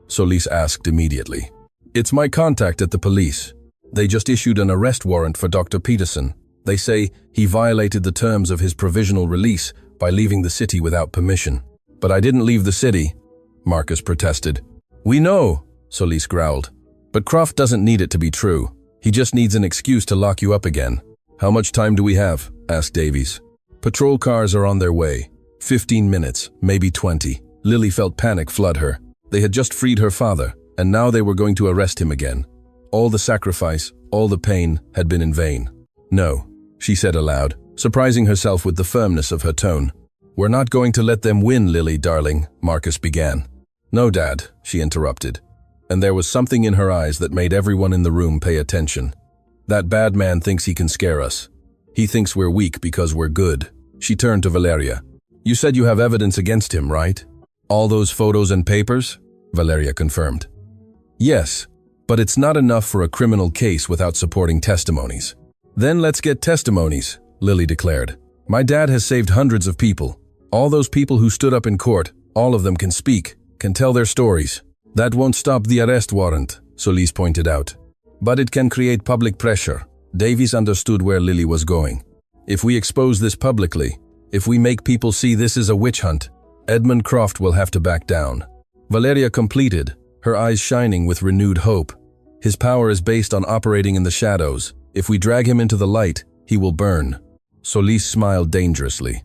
Solis asked immediately. It's my contact at the police. They just issued an arrest warrant for Dr. Peterson. They say he violated the terms of his provisional release by leaving the city without permission. But I didn't leave the city, Marcus protested. We know, Solis growled. But Croft doesn't need it to be true. He just needs an excuse to lock you up again. How much time do we have? Asked Davies. Patrol cars are on their way. 15 minutes, maybe 20. Lily felt panic flood her. They had just freed her father, and now they were going to arrest him again. All the sacrifice, all the pain had been in vain. No, she said aloud, surprising herself with the firmness of her tone. We're not going to let them win, Lily, darling, Marcus began. No, Dad, she interrupted. And there was something in her eyes that made everyone in the room pay attention. That bad man thinks he can scare us. He thinks we're weak because we're good. She turned to Valeria. You said you have evidence against him, right? All those photos and papers? Valeria confirmed. Yes, but it's not enough for a criminal case without supporting testimonies. Then let's get testimonies, Lily declared. My dad has saved hundreds of people. All those people who stood up in court, all of them can speak, can tell their stories. That won't stop the arrest warrant, Solis pointed out. But it can create public pressure. Davies understood where Lily was going. If we expose this publicly, if we make people see this is a witch hunt, Edmund Croft will have to back down. Valeria completed, her eyes shining with renewed hope. His power is based on operating in the shadows. If we drag him into the light, he will burn. Solis smiled dangerously.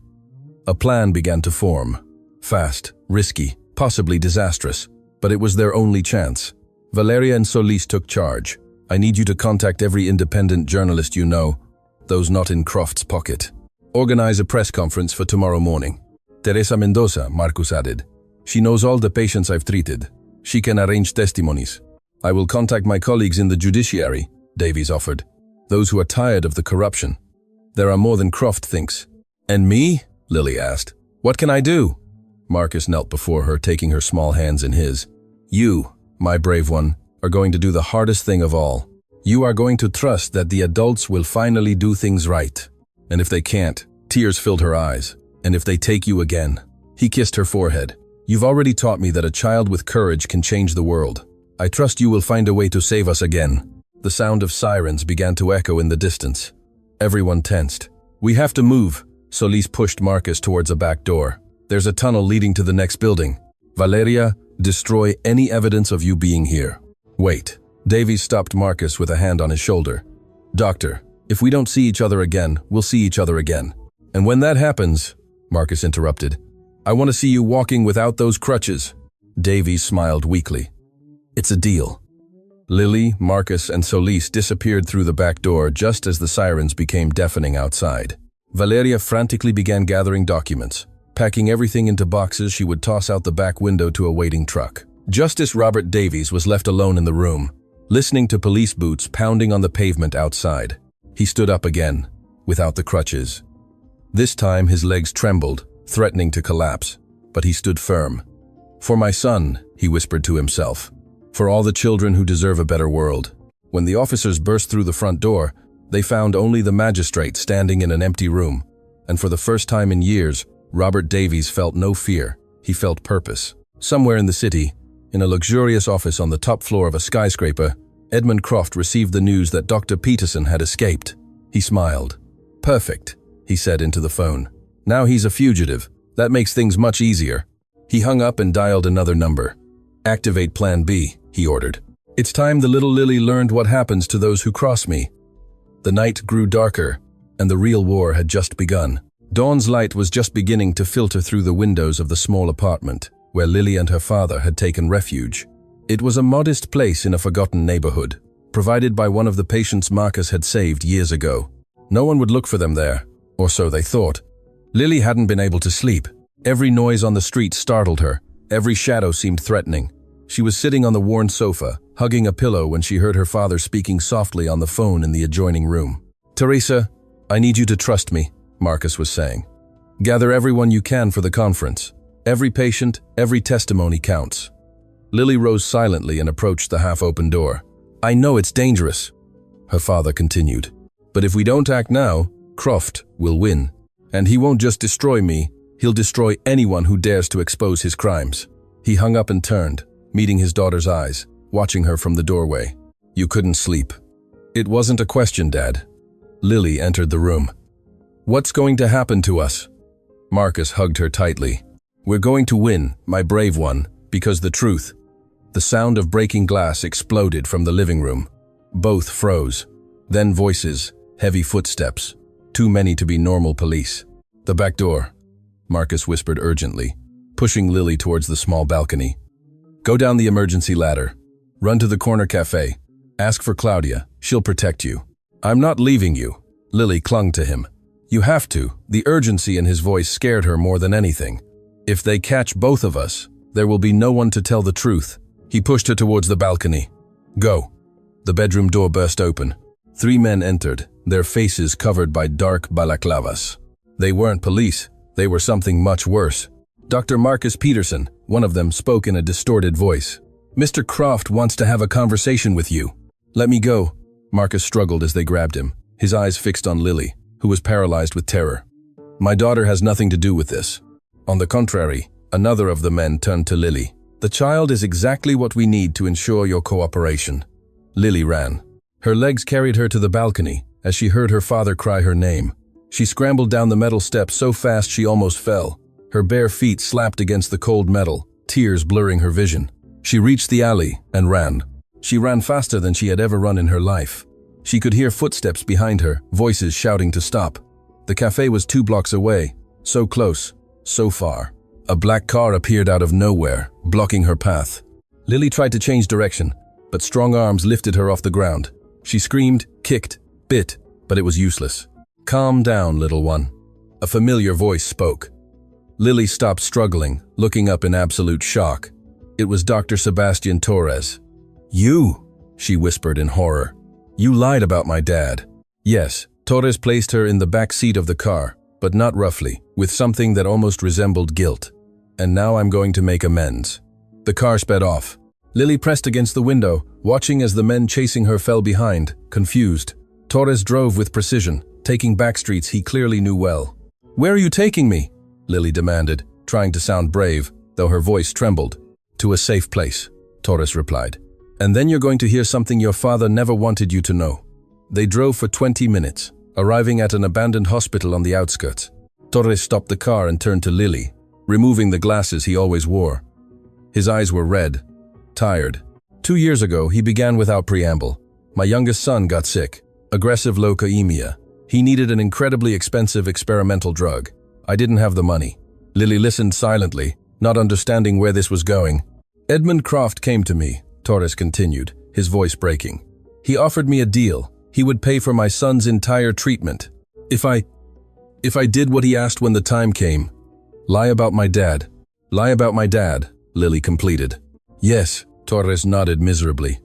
A plan began to form. Fast, risky, possibly disastrous. But it was their only chance. Valeria and Solis took charge. I need you to contact every independent journalist you know, those not in Croft's pocket. Organize a press conference for tomorrow morning. Teresa Mendoza, Marcus added. She knows all the patients I've treated. She can arrange testimonies. I will contact my colleagues in the judiciary, Davies offered. Those who are tired of the corruption. There are more than Croft thinks. And me? Lily asked. What can I do? Marcus knelt before her, taking her small hands in his. You, my brave one, are going to do the hardest thing of all. You are going to trust that the adults will finally do things right. And if they can't, tears filled her eyes. And if they take you again. He kissed her forehead. You've already taught me that a child with courage can change the world. I trust you will find a way to save us again. The sound of sirens began to echo in the distance. Everyone tensed. We have to move. Solis pushed Marcus towards a back door. There's a tunnel leading to the next building. Valeria, destroy any evidence of you being here. Wait. Davies stopped Marcus with a hand on his shoulder. Doctor, if we don't see each other again, we'll see each other again. And when that happens, Marcus interrupted, I want to see you walking without those crutches. Davies smiled weakly. It's a deal. Lily, Marcus, and Solis disappeared through the back door just as the sirens became deafening outside. Valeria frantically began gathering documents. Packing everything into boxes she would toss out the back window to a waiting truck. Justice Robert Davies was left alone in the room, listening to police boots pounding on the pavement outside. He stood up again, without the crutches. This time his legs trembled, threatening to collapse, but he stood firm. For my son, he whispered to himself. For all the children who deserve a better world. When the officers burst through the front door, they found only the magistrate standing in an empty room. And for the first time in years, Robert Davies felt no fear. He felt purpose. Somewhere in the city, in a luxurious office on the top floor of a skyscraper, Edmund Croft received the news that Dr. Peterson had escaped. He smiled. Perfect, he said into the phone. Now he's a fugitive. That makes things much easier. He hung up and dialed another number. Activate Plan B, he ordered. It's time the little Lily learned what happens to those who cross me. The night grew darker, and the real war had just begun. Dawn's light was just beginning to filter through the windows of the small apartment, where Lily and her father had taken refuge. It was a modest place in a forgotten neighborhood, provided by one of the patients Marcus had saved years ago. No one would look for them there, or so they thought. Lily hadn't been able to sleep. Every noise on the street startled her. Every shadow seemed threatening. She was sitting on the worn sofa, hugging a pillow when she heard her father speaking softly on the phone in the adjoining room. Teresa, I need you to trust me, Marcus was saying. Gather everyone you can for the conference. Every patient, every testimony counts. Lily rose silently and approached the half-open door. I know it's dangerous, her father continued. But if we don't act now, Croft will win. And he won't just destroy me, he'll destroy anyone who dares to expose his crimes. He hung up and turned, meeting his daughter's eyes, watching her from the doorway. You couldn't sleep. It wasn't a question, Dad. Lily entered the room. What's going to happen to us? Marcus hugged her tightly. We're going to win, my brave one, because the truth. The sound of breaking glass exploded from the living room. Both froze. Then voices, heavy footsteps. Too many to be normal police. The back door, Marcus whispered urgently, pushing Lily towards the small balcony. Go down the emergency ladder. Run to the corner cafe. Ask for Claudia. She'll protect you. I'm not leaving you. Lily clung to him. You have to. The urgency in his voice scared her more than anything. If they catch both of us, there will be no one to tell the truth. He pushed her towards the balcony. Go. The bedroom door burst open. 3 men entered, their faces covered by dark balaclavas. They weren't police. They were something much worse. Dr. Marcus Peterson, one of them, spoke in a distorted voice. Mr. Croft wants to have a conversation with you. Let me go. Marcus struggled as they grabbed him, his eyes fixed on Lily, who was paralyzed with terror. My daughter has nothing to do with this. On the contrary, another of the men turned to Lily. The child is exactly what we need to ensure your cooperation. Lily ran. Her legs carried her to the balcony as she heard her father cry her name. She scrambled down the metal steps so fast she almost fell. Her bare feet slapped against the cold metal, tears blurring her vision. She reached the alley and ran. She ran faster than she had ever run in her life. She could hear footsteps behind her, voices shouting to stop. The cafe was 2 blocks away, so close, so far. A black car appeared out of nowhere, blocking her path. Lily tried to change direction, but strong arms lifted her off the ground. She screamed, kicked, bit, but it was useless. Calm down, little one. A familiar voice spoke. Lily stopped struggling, looking up in absolute shock. It was Dr. Sebastian Torres. "You," she whispered in horror. "You lied about my dad." Yes, Torres placed her in the back seat of the car, but not roughly, with something that almost resembled guilt. "And now I'm going to make amends." The car sped off. Lily pressed against the window, watching as the men chasing her fell behind, confused. Torres drove with precision, taking back streets he clearly knew well. "Where are you taking me?" Lily demanded, trying to sound brave, though her voice trembled. "To a safe place," Torres replied. "And then you're going to hear something your father never wanted you to know." They drove for 20 minutes, arriving at an abandoned hospital on the outskirts. Torres stopped the car and turned to Lily, removing the glasses he always wore. His eyes were red, tired. 2 years ago, he began without preamble. "My youngest son got sick. Aggressive leukemia. He needed an incredibly expensive experimental drug. I didn't have the money." Lily listened silently, not understanding where this was going. "Edmund Croft came to me," Torres continued, his voice breaking. "He offered me a deal. He would pay for my son's entire treatment. If I did what he asked when the time came." "Lie about my dad. Lie about my dad," Lily completed. "Yes," Torres nodded miserably.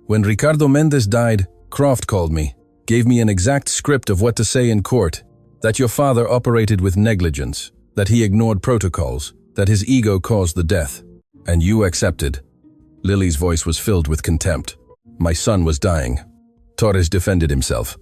"When Ricardo Mendez died, Croft called me, gave me an exact script of what to say in court, that your father operated with negligence, that he ignored protocols, that his ego caused the death. And you accepted." Lily's voice was filled with contempt. "My son was dying." Torres defended himself,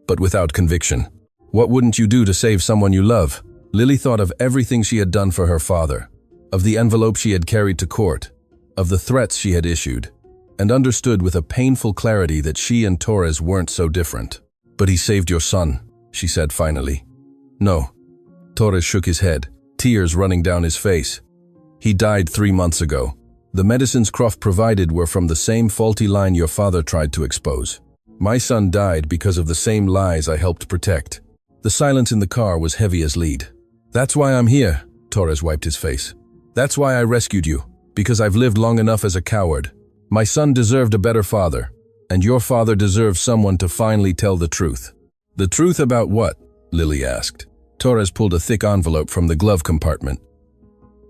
but without conviction. "What wouldn't you do to save someone you love?" Lily thought of everything she had done for her father, of the envelope she had carried to court, of the threats she had issued, and understood with a painful clarity that she and Torres weren't so different. "But he saved your son," she said finally. "No." Torres shook his head, tears running down his face. "He died 3 months ago. The medicines Croft provided were from the same faulty line your father tried to expose. My son died because of the same lies I helped protect." The silence in the car was heavy as lead. "That's why I'm here," Torres wiped his face. "That's why I rescued you, because I've lived long enough as a coward. My son deserved a better father, and your father deserves someone to finally tell the truth." "The truth about what?" Lily asked. Torres pulled a thick envelope from the glove compartment.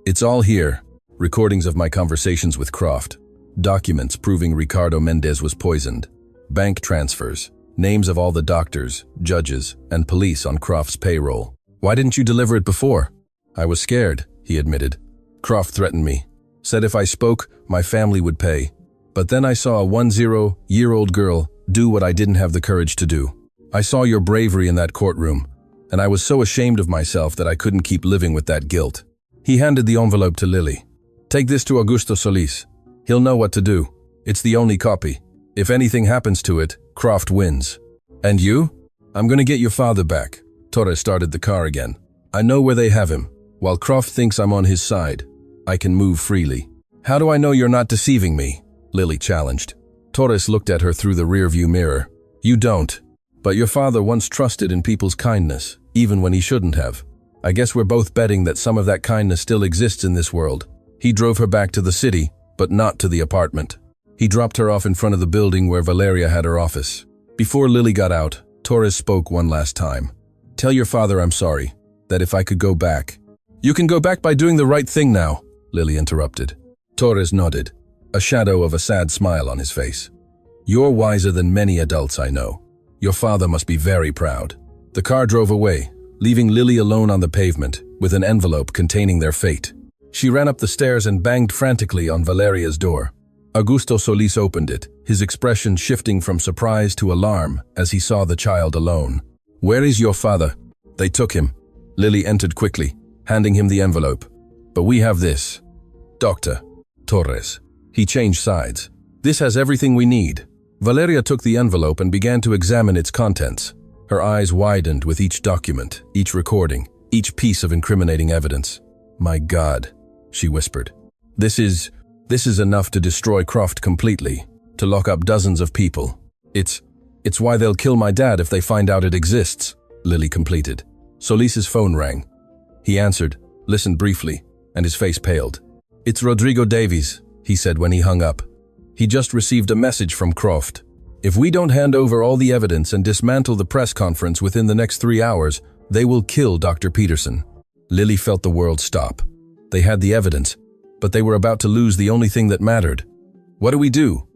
"It's all here. Recordings of my conversations with Croft. Documents proving Ricardo Mendez was poisoned. Bank transfers. Names of all the doctors, judges, and police on Croft's payroll. Why didn't you deliver it before?" "I was scared," he admitted. "Croft threatened me. Said if I spoke, my family would pay. But then I saw a 10-year-old girl do what I didn't have the courage to do. I saw your bravery in that courtroom, and I was so ashamed of myself that I couldn't keep living with that guilt." He handed the envelope to Lily. "Take this to Augusto Solis. He'll know what to do. It's the only copy. If anything happens to it, Croft wins. And you? I'm gonna get your father back." Torres started the car again. "I know where they have him. While Croft thinks I'm on his side, I can move freely." "How do I know you're not deceiving me?" Lily challenged. Torres looked at her through the rearview mirror. "You don't. But your father once trusted in people's kindness, even when he shouldn't have. I guess we're both betting that some of that kindness still exists in this world." He drove her back to the city, but not to the apartment. He dropped her off in front of the building where Valeria had her office. Before Lily got out, Torres spoke one last time. "Tell your father I'm sorry, that if I could go back." "You can go back by doing the right thing now," Lily interrupted. Torres nodded, a shadow of a sad smile on his face. "You're wiser than many adults I know. Your father must be very proud." The car drove away, leaving Lily alone on the pavement, with an envelope containing their fate. She ran up the stairs and banged frantically on Valeria's door. Augusto Solis opened it, his expression shifting from surprise to alarm as he saw the child alone. "Where is your father?" "They took him." Lily entered quickly, handing him the envelope. "But we have this." "Dr. Torres." He changed sides. "This has everything we need." Valeria took the envelope and began to examine its contents. Her eyes widened with each document, each recording, each piece of incriminating evidence. "My God," she whispered. This is enough to destroy Croft completely, to lock up dozens of people. It's why they'll kill my dad if they find out it exists," Lily completed. Solis's phone rang. He answered, listened briefly, and his face paled. "It's Rodrigo Davies," he said when he hung up. "He just received a message from Croft. If we don't hand over all the evidence and dismantle the press conference within the next 3 hours, they will kill Dr. Peterson." Lily felt the world stop. They had the evidence, but they were about to lose the only thing that mattered. "What do we do?"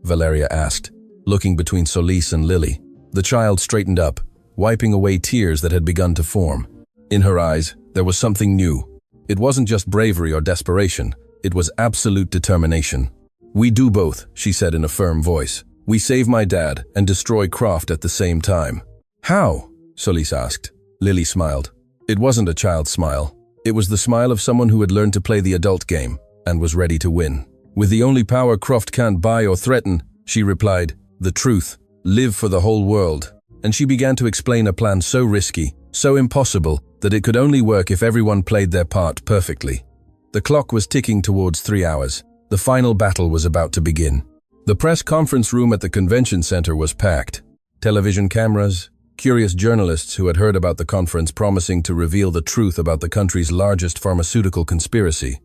Valeria asked, looking between Solis and Lily. The child straightened up, wiping away tears that had begun to form. In her eyes, there was something new. It wasn't just bravery or desperation, it was absolute determination. "We do both," she said in a firm voice. "We save my dad and destroy Croft at the same time." "How?" Solis asked. Lily smiled. It wasn't a child's smile. It was the smile of someone who had learned to play the adult game and was ready to win. "With the only power Croft can't buy or threaten," she replied, "the truth. Live for the whole world." And she began to explain a plan so risky, so impossible, that it could only work if everyone played their part perfectly. The clock was ticking towards 3 hours. The final battle was about to begin. The press conference room at the convention center was packed. Television cameras, curious journalists who had heard about the conference promising to reveal the truth about the country's largest pharmaceutical conspiracy.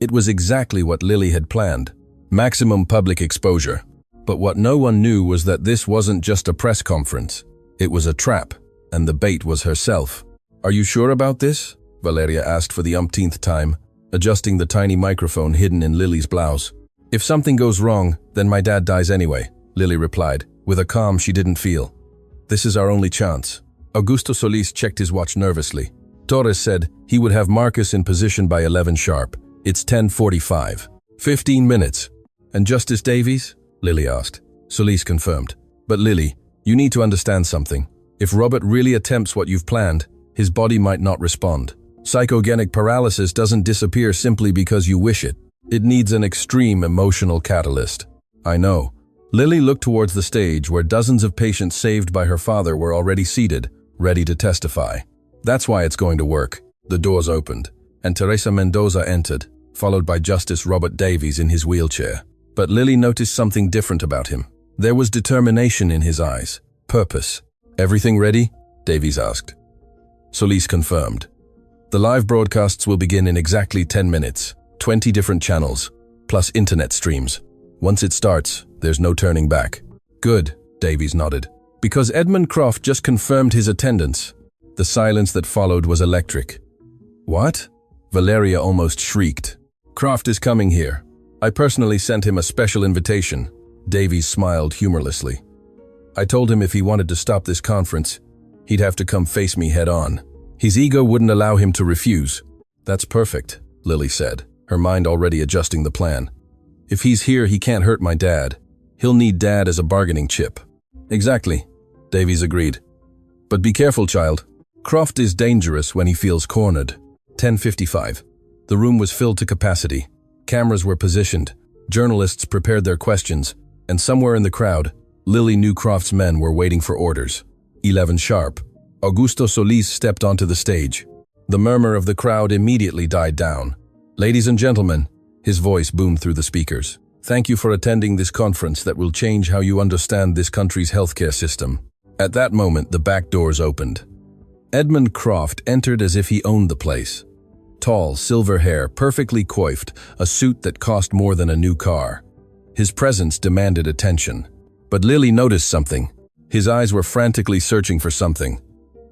It was exactly what Lily had planned. Maximum public exposure. But what no one knew was that this wasn't just a press conference. It was a trap, and the bait was herself. "Are you sure about this?" Valeria asked for the umpteenth time, adjusting the tiny microphone hidden in Lily's blouse. "If something goes wrong, then my dad dies anyway," Lily replied, with a calm she didn't feel. "This is our only chance." Augusto Solis checked his watch nervously. Torres said he would have Marcus in position by 11 sharp. "It's 10:45. 15 minutes. "And Justice Davies?" Lily asked. Solis confirmed. "But Lily, you need to understand something. If Robert really attempts what you've planned, his body might not respond. Psychogenic paralysis doesn't disappear simply because you wish it. It needs an extreme emotional catalyst." "I know." Lily looked towards the stage where dozens of patients saved by her father were already seated, ready to testify. "That's why it's going to work." The doors opened, and Teresa Mendoza entered, followed by Justice Robert Davies in his wheelchair. But Lily noticed something different about him. There was determination in his eyes, purpose. "Everything ready?" Davies asked. Solis confirmed. "The live broadcasts will begin in exactly 10 minutes, 20 different channels, plus internet streams. Once it starts, there's no turning back." "Good," Davies nodded. "Because Edmund Croft just confirmed his attendance." The silence that followed was electric. "What?" Valeria almost shrieked. "Croft is coming here. I personally sent him a special invitation." Davies smiled humorlessly. "I told him if he wanted to stop this conference, he'd have to come face me head on. His ego wouldn't allow him to refuse." "That's perfect," Lily said, her mind already adjusting the plan. "If he's here, he can't hurt my dad. He'll need Dad as a bargaining chip." "Exactly," Davies agreed. "But be careful, child. Croft is dangerous when he feels cornered." 10:55. The room was filled to capacity. Cameras were positioned, journalists prepared their questions, and somewhere in the crowd, Lily knew Croft's men were waiting for orders. 11 sharp. Augusto Solis stepped onto the stage. The murmur of the crowd immediately died down. "Ladies and gentlemen," his voice boomed through the speakers, "thank you for attending this conference that will change how you understand this country's healthcare system." At that moment, the back doors opened. Edmund Croft entered as if he owned the place. Tall, silver hair, perfectly coiffed, a suit that cost more than a new car. His presence demanded attention. But Lily noticed something. His eyes were frantically searching for something.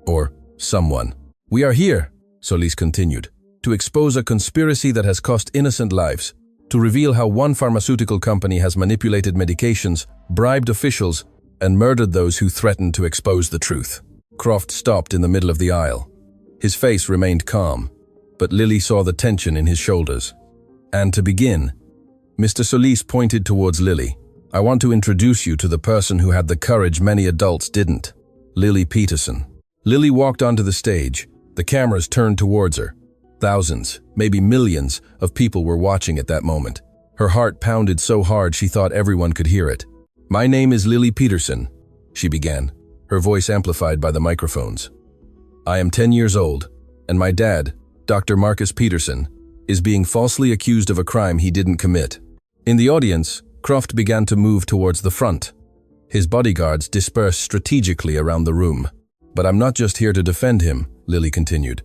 Or someone. "We are here," Solis continued, "to expose a conspiracy that has cost innocent lives, to reveal how one pharmaceutical company has manipulated medications, bribed officials, and murdered those who threatened to expose the truth." Croft stopped in the middle of the aisle. His face remained calm, but Lily saw the tension in his shoulders. "And to begin," Mr. Solis pointed towards Lily, "I want to introduce you to the person who had the courage many adults didn't. Lily Peterson." Lily walked onto the stage. The cameras turned towards her. Thousands, maybe millions, of people were watching at that moment. Her heart pounded so hard she thought everyone could hear it. "My name is Lily Peterson," she began, her voice amplified by the microphones. "I am 10 years old, and my dad, Dr. Marcus Peterson, is being falsely accused of a crime he didn't commit." In the audience, Croft began to move towards the front. His bodyguards dispersed strategically around the room. "But I'm not just here to defend him," Lily continued.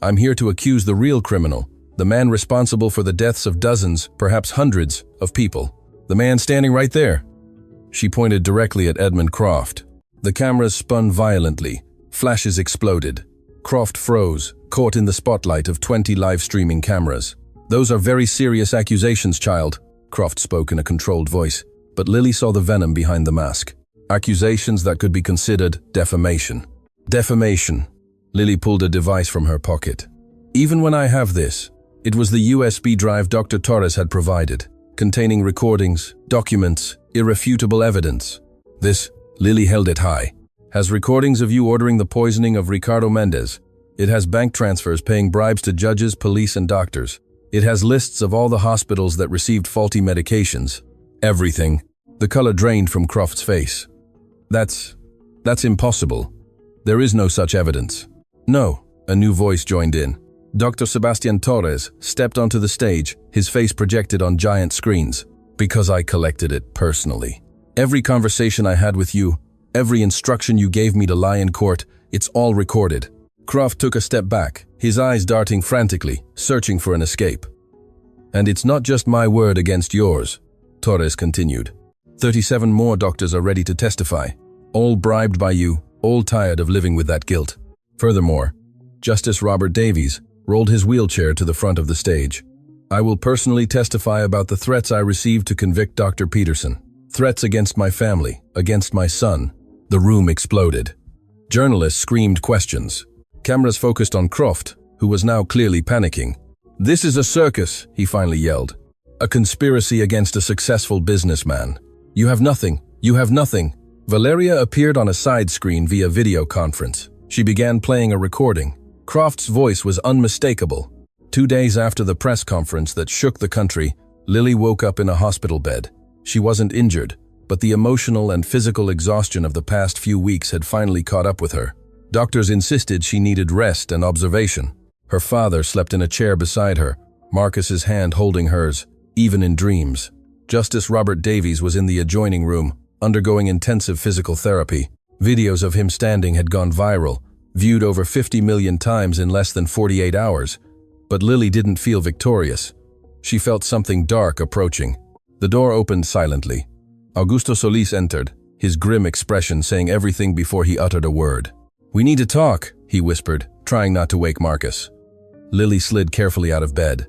"I'm here to accuse the real criminal, the man responsible for the deaths of dozens, perhaps hundreds, of people. The man standing right there." She pointed directly at Edmund Croft. The cameras spun violently. Flashes exploded. Croft froze, caught in the spotlight of 20 live streaming cameras. "Those are very serious accusations, child," Croft spoke in a controlled voice, but Lily saw the venom behind the mask. Accusations that could be considered defamation. Defamation. Lily pulled a device from her pocket. "Even when I have this," it was the USB drive Dr. Torres had provided, containing recordings, documents, irrefutable evidence. "This," Lily held it high, "has recordings of you ordering the poisoning of Ricardo Mendez. It has bank transfers paying bribes to judges, police, and doctors. It has lists of all the hospitals that received faulty medications. Everything." The color drained from Croft's face. That's impossible. There is no such evidence." "No," a new voice joined in. Dr. Sebastian Torres stepped onto the stage, his face projected on giant screens. "Because I collected it personally. Every conversation I had with you, every instruction you gave me to lie in court, it's all recorded." Croft took a step back, his eyes darting frantically, searching for an escape. "And it's not just my word against yours," Torres continued. 37 more doctors are ready to testify, all bribed by you, all tired of living with that guilt. Furthermore, Justice Robert Davies rolled his wheelchair to the front of the stage. "I will personally testify about the threats I received to convict Dr. Peterson. Threats against my family, against my son." The room exploded. Journalists screamed questions. Cameras focused on Croft, who was now clearly panicking. "This is a circus," he finally yelled. "A conspiracy against a successful businessman. You have nothing. You have nothing." Valeria appeared on a side screen via video conference. She began playing a recording. Croft's voice was unmistakable. 2 days after the press conference that shook the country, Lily woke up in a hospital bed. She wasn't injured, but the emotional and physical exhaustion of the past few weeks had finally caught up with her. Doctors insisted she needed rest and observation. Her father slept in a chair beside her, Marcus's hand holding hers, even in dreams. Justice Robert Davies was in the adjoining room, undergoing intensive physical therapy. Videos of him standing had gone viral, viewed over 50 million times in less than 48 hours. But Lily didn't feel victorious. She felt something dark approaching. The door opened silently. Augusto Solis entered, his grim expression saying everything before he uttered a word. "We need to talk," he whispered, trying not to wake Marcus. Lily slid carefully out of bed.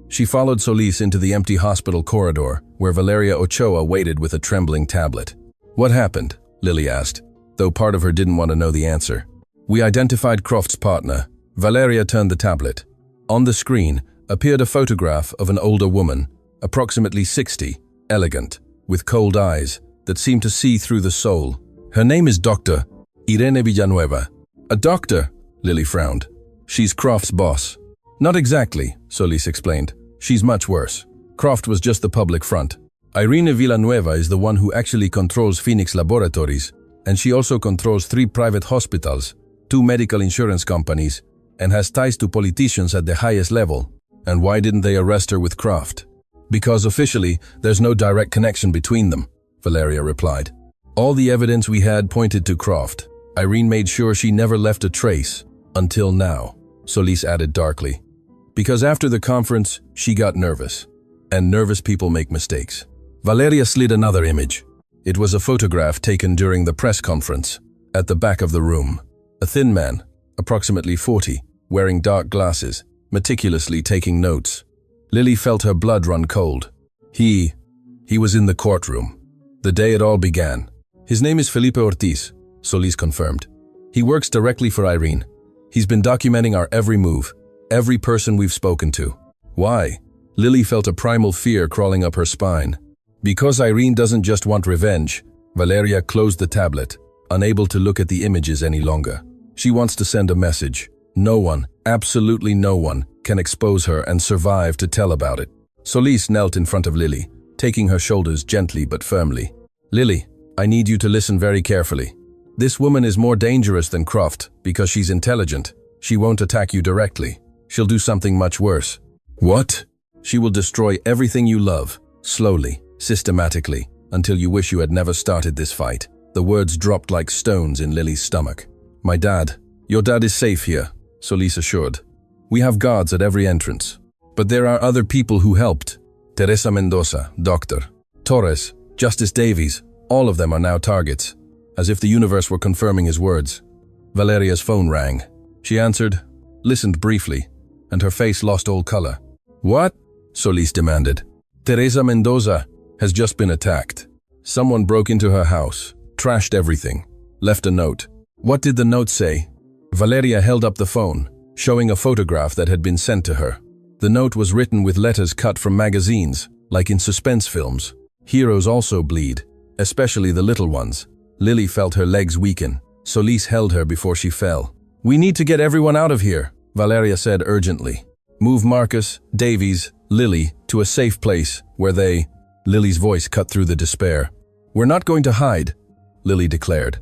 She followed Solis into the empty hospital corridor, where Valeria Ochoa waited with a trembling tablet. "What happened?" Lily asked, though part of her didn't want to know the answer. "We identified Croft's partner." Valeria turned the tablet. On the screen appeared a photograph of an older woman, approximately 60, elegant, with cold eyes that seemed to see through the soul. "Her name is Dr. Irene Villanueva." "A doctor?" Lily frowned. "She's Croft's boss." "Not exactly," Solis explained. "She's much worse. Croft was just the public front. Irene Villanueva is the one who actually controls Phoenix Laboratories, and she also controls 3 private hospitals, 2 medical insurance companies, and has ties to politicians at the highest level." "And why didn't they arrest her with Croft?" "Because officially, there's no direct connection between them," Valeria replied. "All the evidence we had pointed to Croft. Irene made sure she never left a trace, until now," Solis added darkly. "Because after the conference, she got nervous. And nervous people make mistakes." Valeria slid another image. It was a photograph taken during the press conference. At the back of the room, a thin man, approximately 40, wearing dark glasses, meticulously taking notes. Lily felt her blood run cold. He was in the courtroom. The day it all began. "His name is Felipe Ortiz," Solis confirmed. "He works directly for Irene. He's been documenting our every move, every person we've spoken to." "Why?" Lily felt a primal fear crawling up her spine. "Because Irene doesn't just want revenge." Valeria closed the tablet, unable to look at the images any longer. "She wants to send a message. No one, absolutely no one, can expose her and survive to tell about it." Solis knelt in front of Lily, taking her shoulders gently but firmly. "Lily, I need you to listen very carefully. This woman is more dangerous than Croft because she's intelligent. She won't attack you directly. She'll do something much worse." "What?" "She will destroy everything you love, slowly, systematically, until you wish you had never started this fight." The words dropped like stones in Lily's stomach. Your dad is safe here," Solis assured. "We have guards at every entrance. But there are other people who helped. Teresa Mendoza, Dr. Torres, Justice Davies, all of them are now targets." As if the universe were confirming his words. Valeria's phone rang. She answered, listened briefly, and her face lost all color. What? Solis demanded. Teresa Mendoza has just been attacked. Someone broke into her house, trashed everything, left a note. What did the note say? Valeria held up the phone, showing a photograph that had been sent to her. The note was written with letters cut from magazines, like in suspense films. Heroes also bleed, especially the little ones. Lily felt her legs weaken. Solis held her before she fell. We need to get everyone out of here, Valeria said urgently. Move Marcus, Davies, Lily to a safe place where they… Lily's voice cut through the despair. We're not going to hide, Lily declared,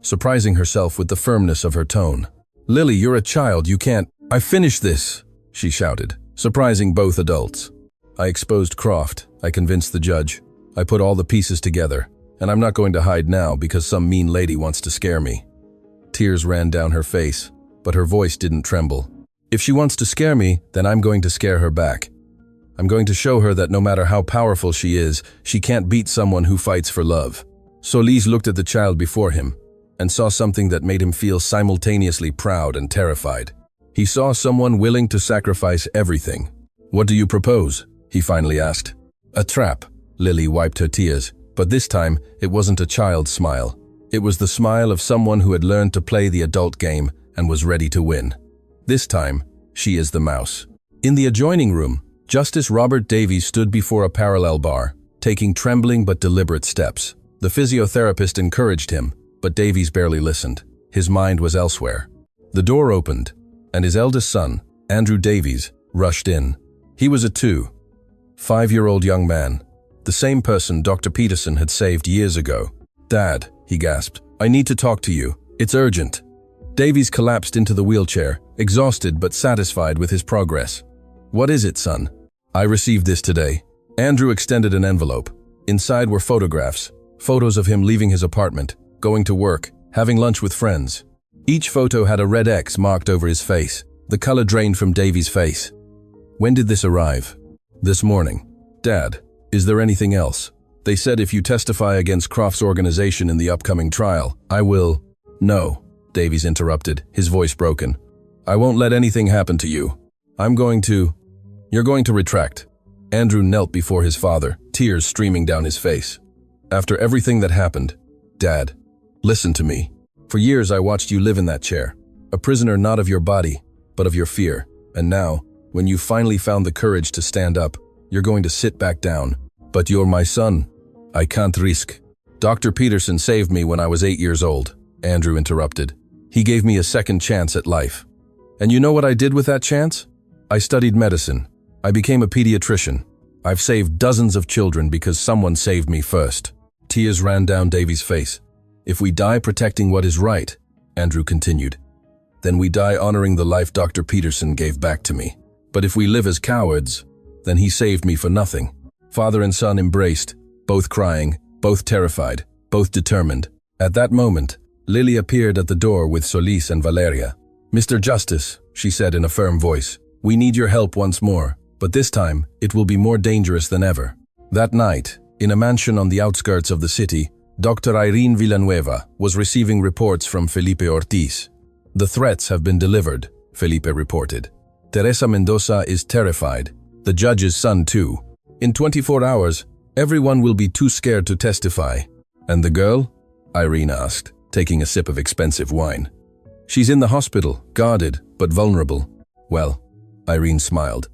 surprising herself with the firmness of her tone. Lily, you're a child, you can't… I finished this, she shouted, surprising both adults. I exposed Croft, I convinced the judge. I put all the pieces together, and I'm not going to hide now because some mean lady wants to scare me. Tears ran down her face, but her voice didn't tremble. If she wants to scare me, then I'm going to scare her back. I'm going to show her that no matter how powerful she is, she can't beat someone who fights for love. Solis looked at the child before him and saw something that made him feel simultaneously proud and terrified. He saw someone willing to sacrifice everything. What do you propose? He finally asked. A trap. Lily wiped her tears, but this time it wasn't a child's smile. It was the smile of someone who had learned to play the adult game and was ready to win. This time, she is the mouse. In the adjoining room, Justice Robert Davies stood before a parallel bar, taking trembling but deliberate steps. The physiotherapist encouraged him, but Davies barely listened. His mind was elsewhere. The door opened, and his eldest son, Andrew Davies, rushed in. He was a 5-year-old young man, the same person Dr. Peterson had saved years ago. Dad, he gasped, I need to talk to you. It's urgent. Davies collapsed into the wheelchair, exhausted but satisfied with his progress. What is it, son? I received this today. Andrew extended an envelope. Inside were photographs, photos of him leaving his apartment, going to work, having lunch with friends. Each photo had a red X marked over his face. The color drained from Davies' face. When did this arrive? This morning. Dad, is there anything else? They said if you testify against Croft's organization in the upcoming trial, I will… No, Davies interrupted, his voice broken. I won't let anything happen to you. You're going to retract. Andrew knelt before his father, tears streaming down his face. After everything that happened, Dad, listen to me. For years I watched you live in that chair, a prisoner not of your body, but of your fear. And now, when you finally found the courage to stand up, you're going to sit back down. But you're my son. I can't risk. Dr. Peterson saved me when I was 8 years old, Andrew interrupted. He gave me a second chance at life. And you know what I did with that chance? I studied medicine. I became a pediatrician. I've saved dozens of children because someone saved me first. Tears ran down Davies' face. If we die protecting what is right, Andrew continued, then we die honoring the life Dr. Peterson gave back to me. But if we live as cowards, then he saved me for nothing. Father and son embraced, both crying, both terrified, both determined. At that moment, Lily appeared at the door with Solis and Valeria. Mr. Justice, she said in a firm voice, we need your help once more, but this time it will be more dangerous than ever. That night, in a mansion on the outskirts of the city, Dr. Irene Villanueva was receiving reports from Felipe Ortiz. The threats have been delivered, Felipe reported. Teresa Mendoza is terrified. The judge's son too. In 24 hours, everyone will be too scared to testify. And the girl? Irene asked, taking a sip of expensive wine. She's in the hospital, guarded, but vulnerable. Well, Irene smiled.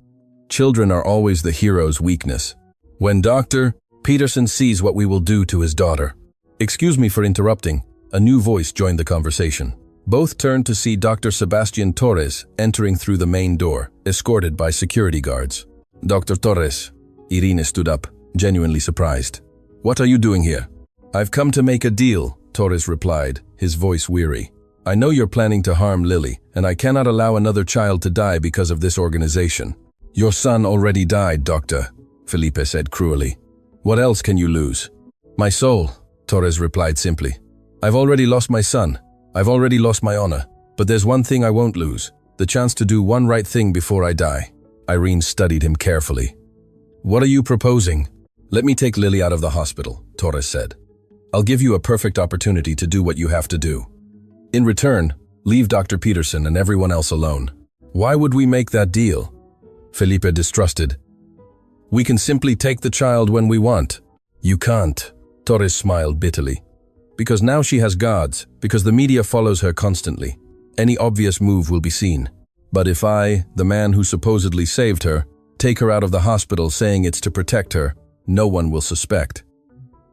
Children are always the hero's weakness. When Dr. Peterson sees what we will do to his daughter. Excuse me for interrupting. A new voice joined the conversation. Both turned to see Dr. Sebastian Torres entering through the main door, escorted by security guards. Dr. Torres. Irene stood up, genuinely surprised. What are you doing here? I've come to make a deal, Torres replied, his voice weary. I know you're planning to harm Lily, and I cannot allow another child to die because of this organization. Your son already died, Doctor, Felipe said cruelly. What else can you lose? My soul, Torres replied simply. I've already lost my son. I've already lost my honor. But there's one thing I won't lose, the chance to do one right thing before I die. Irene studied him carefully. What are you proposing? Let me take Lily out of the hospital, Torres said. I'll give you a perfect opportunity to do what you have to do. In return, Leave Dr. Peterson and everyone else alone. Why would we make that deal? Felipe distrusted. We can simply take the child when we want. You can't. Torres smiled bitterly. Because now she has guards, because the media follows her constantly. Any obvious move will be seen. But if I, the man who supposedly saved her, take her out of the hospital saying it's to protect her, no one will suspect.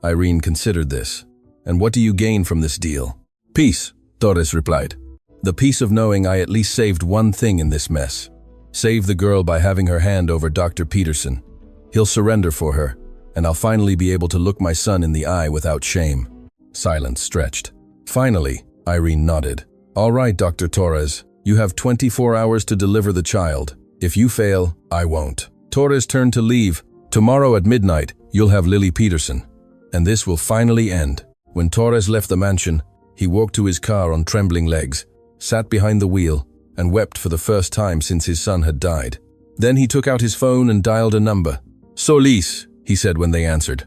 Irene considered this. And what do you gain from this deal? Peace, Torres replied. The peace of knowing I at least saved one thing in this mess. Save the girl by having her hand over Dr. Peterson. He'll surrender for her, and I'll finally be able to look my son in the eye without shame. Silence stretched. Finally, Irene nodded. All right, Dr. Torres, you have 24 hours to deliver the child. If you fail, I won't. Torres turned to leave. Tomorrow at midnight, you'll have Lily Peterson. And this will finally end. When Torres left the mansion, he walked to his car on trembling legs, sat behind the wheel, and wept for the first time since his son had died. Then he took out his phone and dialed a number. Solis, he said when they answered.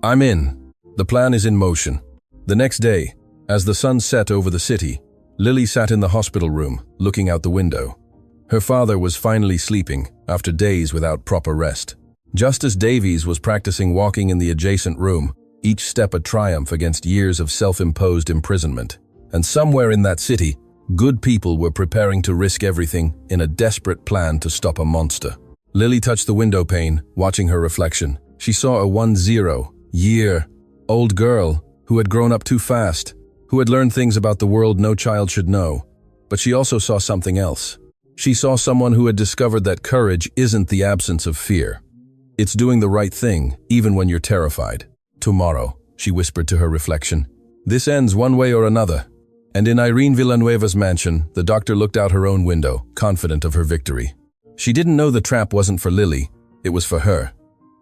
I'm in. The plan is in motion. The next day, as the sun set over the city, Lily sat in the hospital room, looking out the window. Her father was finally sleeping, after days without proper rest. Justice Davies was practicing walking in the adjacent room, each step a triumph against years of self-imposed imprisonment. And somewhere in that city, good people were preparing to risk everything in a desperate plan to stop a monster. Lily touched the window pane, watching her reflection. She saw a 10-year-old girl who had grown up too fast, who had learned things about the world no child should know. But she also saw something else. She saw someone who had discovered that courage isn't the absence of fear. It's doing the right thing, even when you're terrified. Tomorrow, she whispered to her reflection. This ends one way or another. And in Irene Villanueva's mansion, the doctor looked out her own window, confident of her victory. She didn't know the trap wasn't for Lily, it was for her.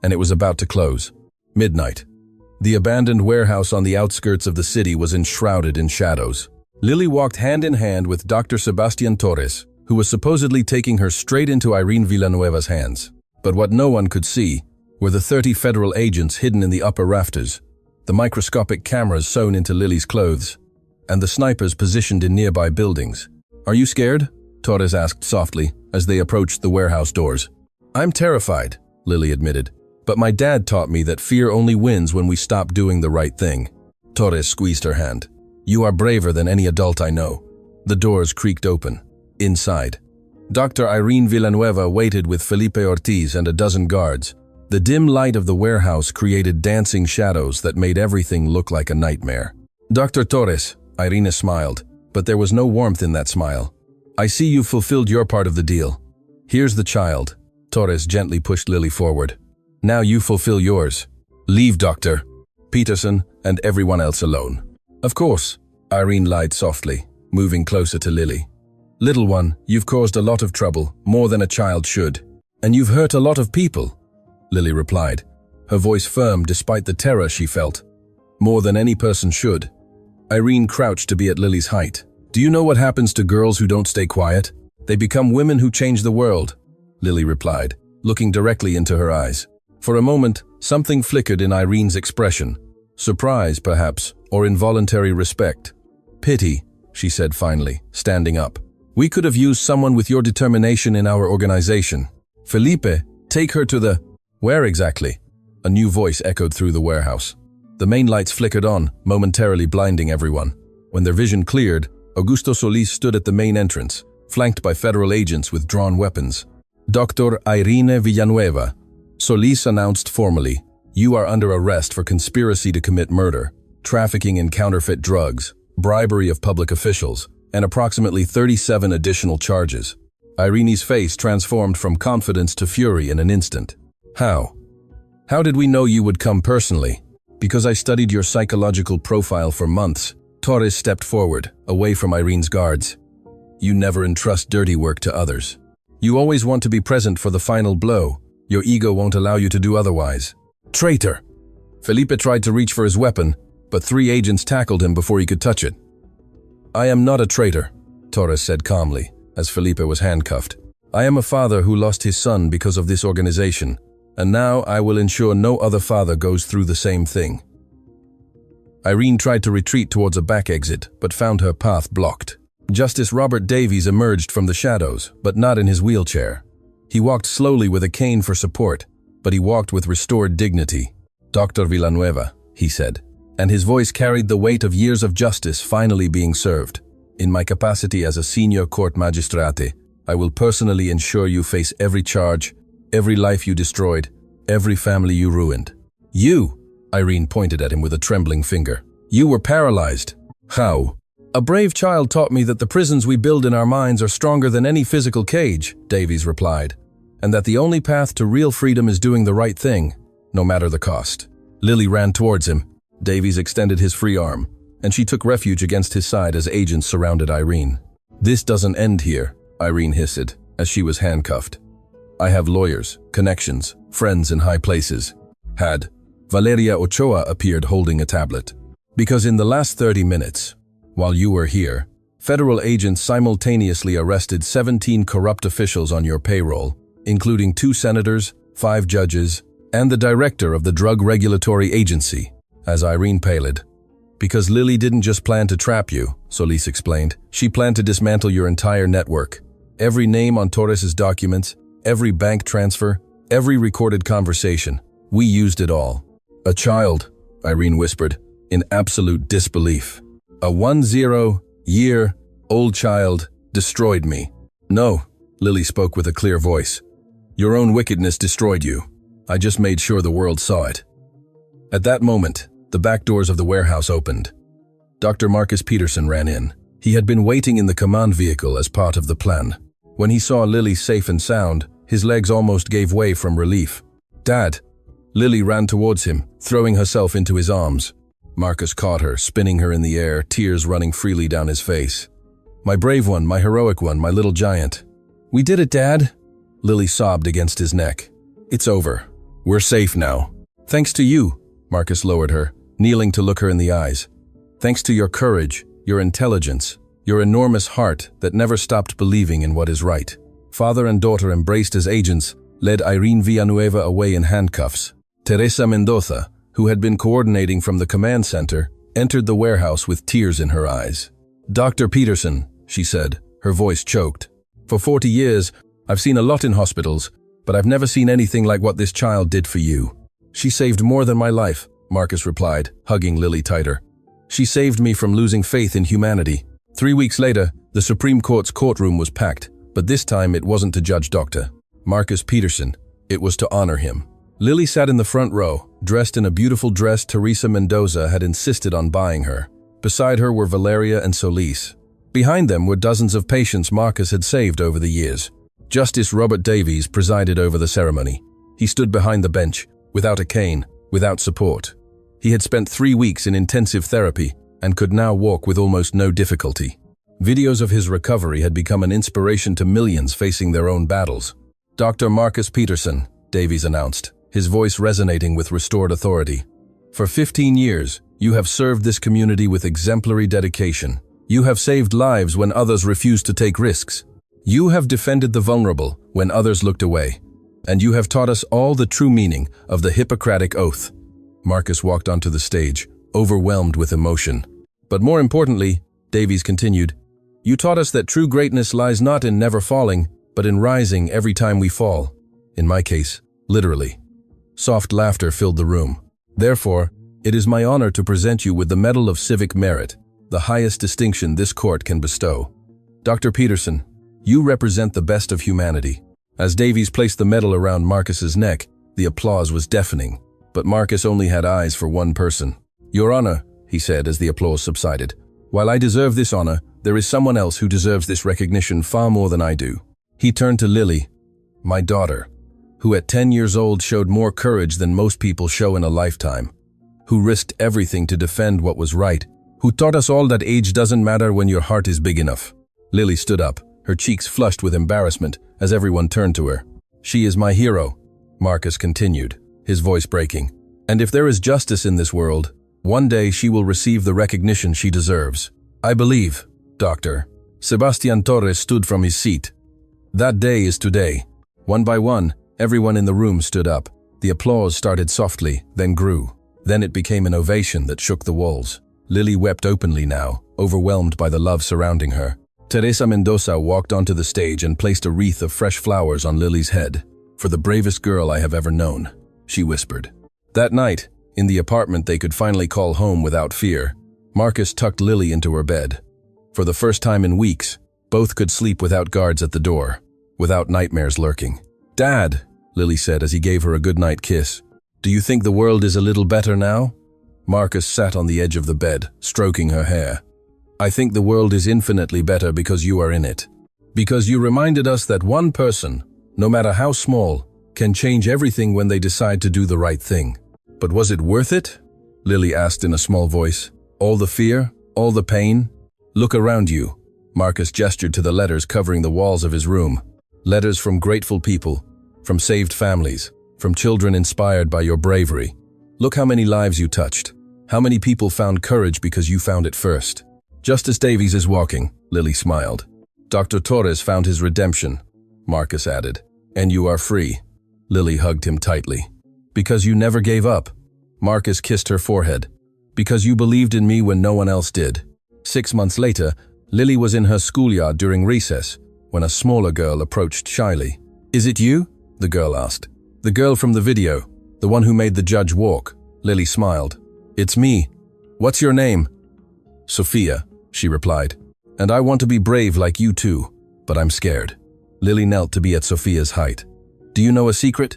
And it was about to close. Midnight. The abandoned warehouse on the outskirts of the city was enshrouded in shadows. Lily walked hand in hand with Dr. Sebastian Torres, who was supposedly taking her straight into Irene Villanueva's hands. But what no one could see were the 30 federal agents hidden in the upper rafters, the microscopic cameras sewn into Lily's clothes, and the snipers positioned in nearby buildings. Are you scared? Torres asked softly as they approached the warehouse doors. I'm terrified, Lily admitted, but my dad taught me that fear only wins when we stop doing the right thing. Torres squeezed her hand. You are braver than any adult I know. The doors creaked open. Inside, Dr. Irene Villanueva waited with Felipe Ortiz and a dozen guards. The dim light of the warehouse created dancing shadows that made everything look like a nightmare. Dr. Torres, Irene smiled, but there was no warmth in that smile. I see you've fulfilled your part of the deal. Here's the child. Torres gently pushed Lily forward. Now you fulfill yours. Leave Dr. Peterson and everyone else alone. Of course, Irene lied softly, moving closer to Lily. Little one, you've caused a lot of trouble, more than a child should. And you've hurt a lot of people, Lily replied, her voice firm despite the terror she felt. More than any person should. Irene crouched to be at Lily's height. Do you know what happens to girls who don't stay quiet? They become women who change the world, Lily replied, looking directly into her eyes. For a moment, something flickered in Irene's expression. Surprise, perhaps, or involuntary respect. Pity, she said finally, standing up. We could have used someone with your determination in our organization. Felipe, take her to the… Where exactly? A new voice echoed through the warehouse. The main lights flickered on, momentarily blinding everyone. When their vision cleared, Augusto Solis stood at the main entrance, flanked by federal agents with drawn weapons. Dr. Irene Villanueva, Solis announced formally, you are under arrest for conspiracy to commit murder, trafficking in counterfeit drugs, bribery of public officials, and approximately 37 additional charges. Irene's face transformed from confidence to fury in an instant. How? How did we know you would come personally? Because I studied your psychological profile for months. Torres stepped forward, away from Irene's guards. You never entrust dirty work to others. You always want to be present for the final blow. Your ego won't allow you to do otherwise. Traitor! Felipe tried to reach for his weapon, but 3 agents tackled him before he could touch it. I am not a traitor, Torres said calmly, as Felipe was handcuffed. I am a father who lost his son because of this organization, and now I will ensure no other father goes through the same thing. Irene tried to retreat towards a back exit, but found her path blocked. Justice Robert Davies emerged from the shadows, but not in his wheelchair. He walked slowly with a cane for support, but he walked with restored dignity. "Dr. Villanueva," he said, and his voice carried the weight of years of justice finally being served. "In my capacity as a senior court magistrate, I will personally ensure you face every charge, every life you destroyed, every family you ruined." "You," Irene pointed at him with a trembling finger. "You were paralyzed." "How?" "A brave child taught me that the prisons we build in our minds are stronger than any physical cage," Davies replied, "and that the only path to real freedom is doing the right thing, no matter the cost." Lily ran towards him. Davies extended his free arm, and she took refuge against his side as agents surrounded Irene. "This doesn't end here," Irene hissed, as she was handcuffed. "I have lawyers, connections, friends in high places." Had Valeria Ochoa appeared holding a tablet. "Because in the last 30 minutes, while you were here, federal agents simultaneously arrested 17 corrupt officials on your payroll, including 2 senators, 5 judges, and the director of the Drug Regulatory Agency," as Irene paled. "Because Lily didn't just plan to trap you," Solis explained. "She planned to dismantle your entire network. Every name on Torres's documents, every bank transfer, every recorded conversation. We used it all." "A child," Irene whispered, in absolute disbelief. "A 10-year-old child destroyed me." "No," Lily spoke with a clear voice. "Your own wickedness destroyed you. I just made sure the world saw it." At that moment, the back doors of the warehouse opened. Dr. Marcus Peterson ran in. He had been waiting in the command vehicle as part of the plan. When he saw Lily safe and sound, his legs almost gave way from relief. "Dad!" Lily ran towards him, throwing herself into his arms. Marcus caught her, spinning her in the air, tears running freely down his face. "My brave one, my heroic one, my little giant." "We did it, Dad!" Lily sobbed against his neck. "It's over. We're safe now." "Thanks to you," Marcus lowered her, kneeling to look her in the eyes. "Thanks to your courage, your intelligence, your enormous heart that never stopped believing in what is right." Father and daughter embraced as agents, led Irene Villanueva away in handcuffs. Teresa Mendoza, who had been coordinating from the command center, entered the warehouse with tears in her eyes. "Dr. Peterson," she said, her voice choked. "For 40 years, I've seen a lot in hospitals, but I've never seen anything like what this child did for you." "She saved more than my life," Marcus replied, hugging Lily tighter. "She saved me from losing faith in humanity." 3 weeks later, the Supreme Court's courtroom was packed, but this time it wasn't to judge Dr. Marcus Peterson. It was to honor him. Lily sat in the front row, dressed in a beautiful dress Teresa Mendoza had insisted on buying her. Beside her were Valeria and Solis. Behind them were dozens of patients Marcus had saved over the years. Justice Robert Davies presided over the ceremony. He stood behind the bench, without a cane, without support. He had spent 3 weeks in intensive therapy and could now walk with almost no difficulty. Videos of his recovery had become an inspiration to millions facing their own battles. "Dr. Marcus Peterson," Davies announced, his voice resonating with restored authority. "For 15 years, you have served this community with exemplary dedication. You have saved lives when others refused to take risks. You have defended the vulnerable when others looked away. And you have taught us all the true meaning of the Hippocratic Oath." Marcus walked onto the stage, overwhelmed with emotion. "But more importantly," Davies continued, "you taught us that true greatness lies not in never falling, but in rising every time we fall. In my case, literally." Soft laughter filled the room. "Therefore, it is my honor to present you with the Medal of Civic Merit, the highest distinction this court can bestow. Dr. Peterson, you represent the best of humanity." As Davies placed the medal around Marcus's neck, the applause was deafening, but Marcus only had eyes for one person. "Your Honor," he said as the applause subsided, "while I deserve this honor, there is someone else who deserves this recognition far more than I do." He turned to Lily, "My daughter, who at 10 years old showed more courage than most people show in a lifetime, who risked everything to defend what was right, who taught us all that age doesn't matter when your heart is big enough." Lily stood up, her cheeks flushed with embarrassment as everyone turned to her. "She is my hero," Marcus continued, his voice breaking. "And if there is justice in this world, one day she will receive the recognition she deserves. I believe, Doctor." Sebastian Torres stood from his seat. "That day is today." One by one, everyone in the room stood up. The applause started softly, then grew. Then it became an ovation that shook the walls. Lily wept openly now, overwhelmed by the love surrounding her. Teresa Mendoza walked onto the stage and placed a wreath of fresh flowers on Lily's head. "For the bravest girl I have ever known," she whispered. That night, in the apartment they could finally call home without fear, Marcus tucked Lily into her bed. For the first time in weeks, both could sleep without guards at the door, without nightmares lurking. "Dad," Lily said as he gave her a goodnight kiss, "do you think the world is a little better now?" Marcus sat on the edge of the bed, stroking her hair. "I think the world is infinitely better because you are in it. Because you reminded us that one person, no matter how small, can change everything when they decide to do the right thing." "But was it worth it?" Lily asked in a small voice. "All the fear? All the pain? Look around you." Marcus gestured to the letters covering the walls of his room. Letters from grateful people, from saved families, from children inspired by your bravery. "Look how many lives you touched. How many people found courage because you found it first." "Justice Davies is walking," Lily smiled. "Dr. Torres found his redemption," Marcus added. "And you are free." Lily hugged him tightly. "Because you never gave up." Marcus kissed her forehead. "Because you believed in me when no one else did." 6 months later, Lily was in her schoolyard during recess when a smaller girl approached shyly. "Is it you?" the girl asked. "The girl from the video, the one who made the judge walk." Lily smiled. "It's me. What's your name?" "Sophia," she replied. "And I want to be brave like you too, but I'm scared." Lily knelt to be at Sophia's height. "Do you know a secret?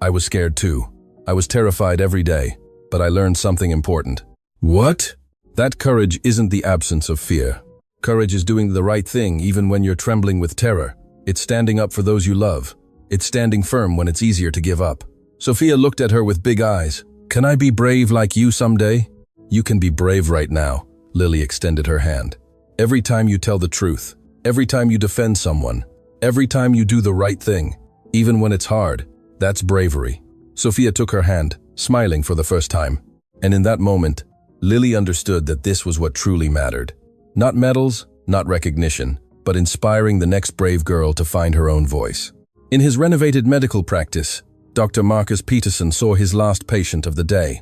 I was scared too. I was terrified every day, but I learned something important." "What?" "That courage isn't the absence of fear. Courage is doing the right thing even when you're trembling with terror. It's standing up for those you love. It's standing firm when it's easier to give up." Sophia looked at her with big eyes. "Can I be brave like you someday?" "You can be brave right now." Lily extended her hand. "Every time you tell the truth, every time you defend someone, every time you do the right thing, even when it's hard, that's bravery." Sophia took her hand, smiling for the first time. And in that moment, Lily understood that this was what truly mattered. Not medals, not recognition, but inspiring the next brave girl to find her own voice. In his renovated medical practice, Dr. Marcus Peterson saw his last patient of the day.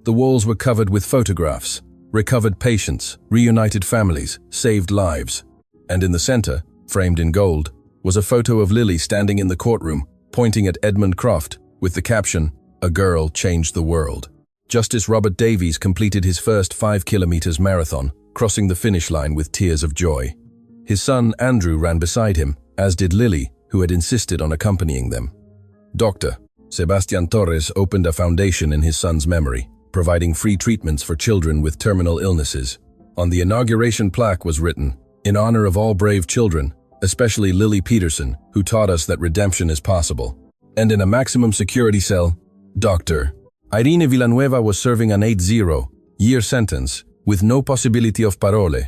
The walls were covered with photographs, recovered patients, reunited families, saved lives. And in the center, framed in gold, was a photo of Lily standing in the courtroom, pointing at Edmund Croft, with the caption, "A girl changed the world." Justice Robert Davies completed his first 5 kilometers marathon, crossing the finish line with tears of joy. His son, Andrew, ran beside him, as did Lily, who had insisted on accompanying them. Dr. Sebastian Torres opened a foundation in his son's memory, providing free treatments for children with terminal illnesses. On the inauguration plaque was written, "In honor of all brave children, especially Lily Peterson, who taught us that redemption is possible." And in a maximum security cell, Dr. Irene Villanueva was serving an 80-year sentence with no possibility of parole.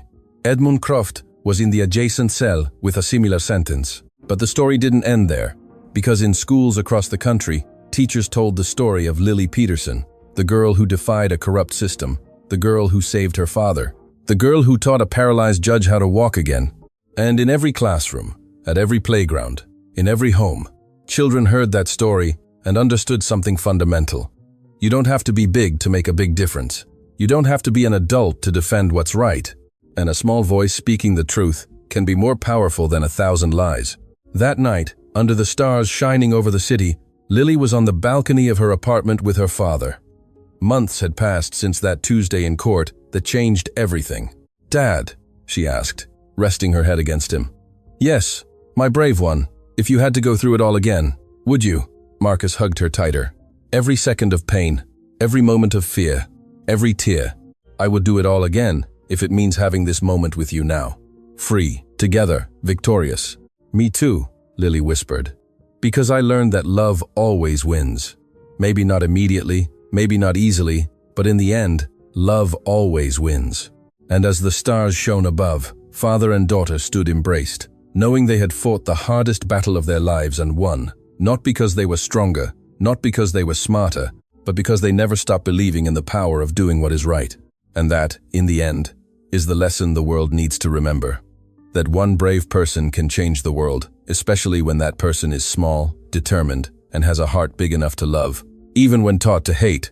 Edmund Croft was in the adjacent cell with a similar sentence. But the story didn't end there, because in schools across the country, teachers told the story of Lily Peterson, the girl who defied a corrupt system, the girl who saved her father, the girl who taught a paralyzed judge how to walk again. And in every classroom, at every playground, in every home, children heard that story and understood something fundamental. You don't have to be big to make a big difference. You don't have to be an adult to defend what's right. And a small voice speaking the truth can be more powerful than 1,000 lies. That night, under the stars shining over the city, Lily was on the balcony of her apartment with her father. Months had passed since that Tuesday in court that changed everything. "Dad," she asked, resting her head against him. "Yes, my brave one. If you had to go through it all again, would you?" Marcus hugged her tighter. "Every second of pain, every moment of fear, every tear. I would do it all again if it means having this moment with you now. Free, together, victorious." "Me too," Lily whispered. "Because I learned that love always wins. Maybe not immediately, maybe not easily, but in the end, love always wins." And as the stars shone above, father and daughter stood embraced, knowing they had fought the hardest battle of their lives and won, not because they were stronger, not because they were smarter, but because they never stopped believing in the power of doing what is right. And that, in the end, is the lesson the world needs to remember. That one brave person can change the world, especially when that person is small, determined, and has a heart big enough to love. Even when taught to hate,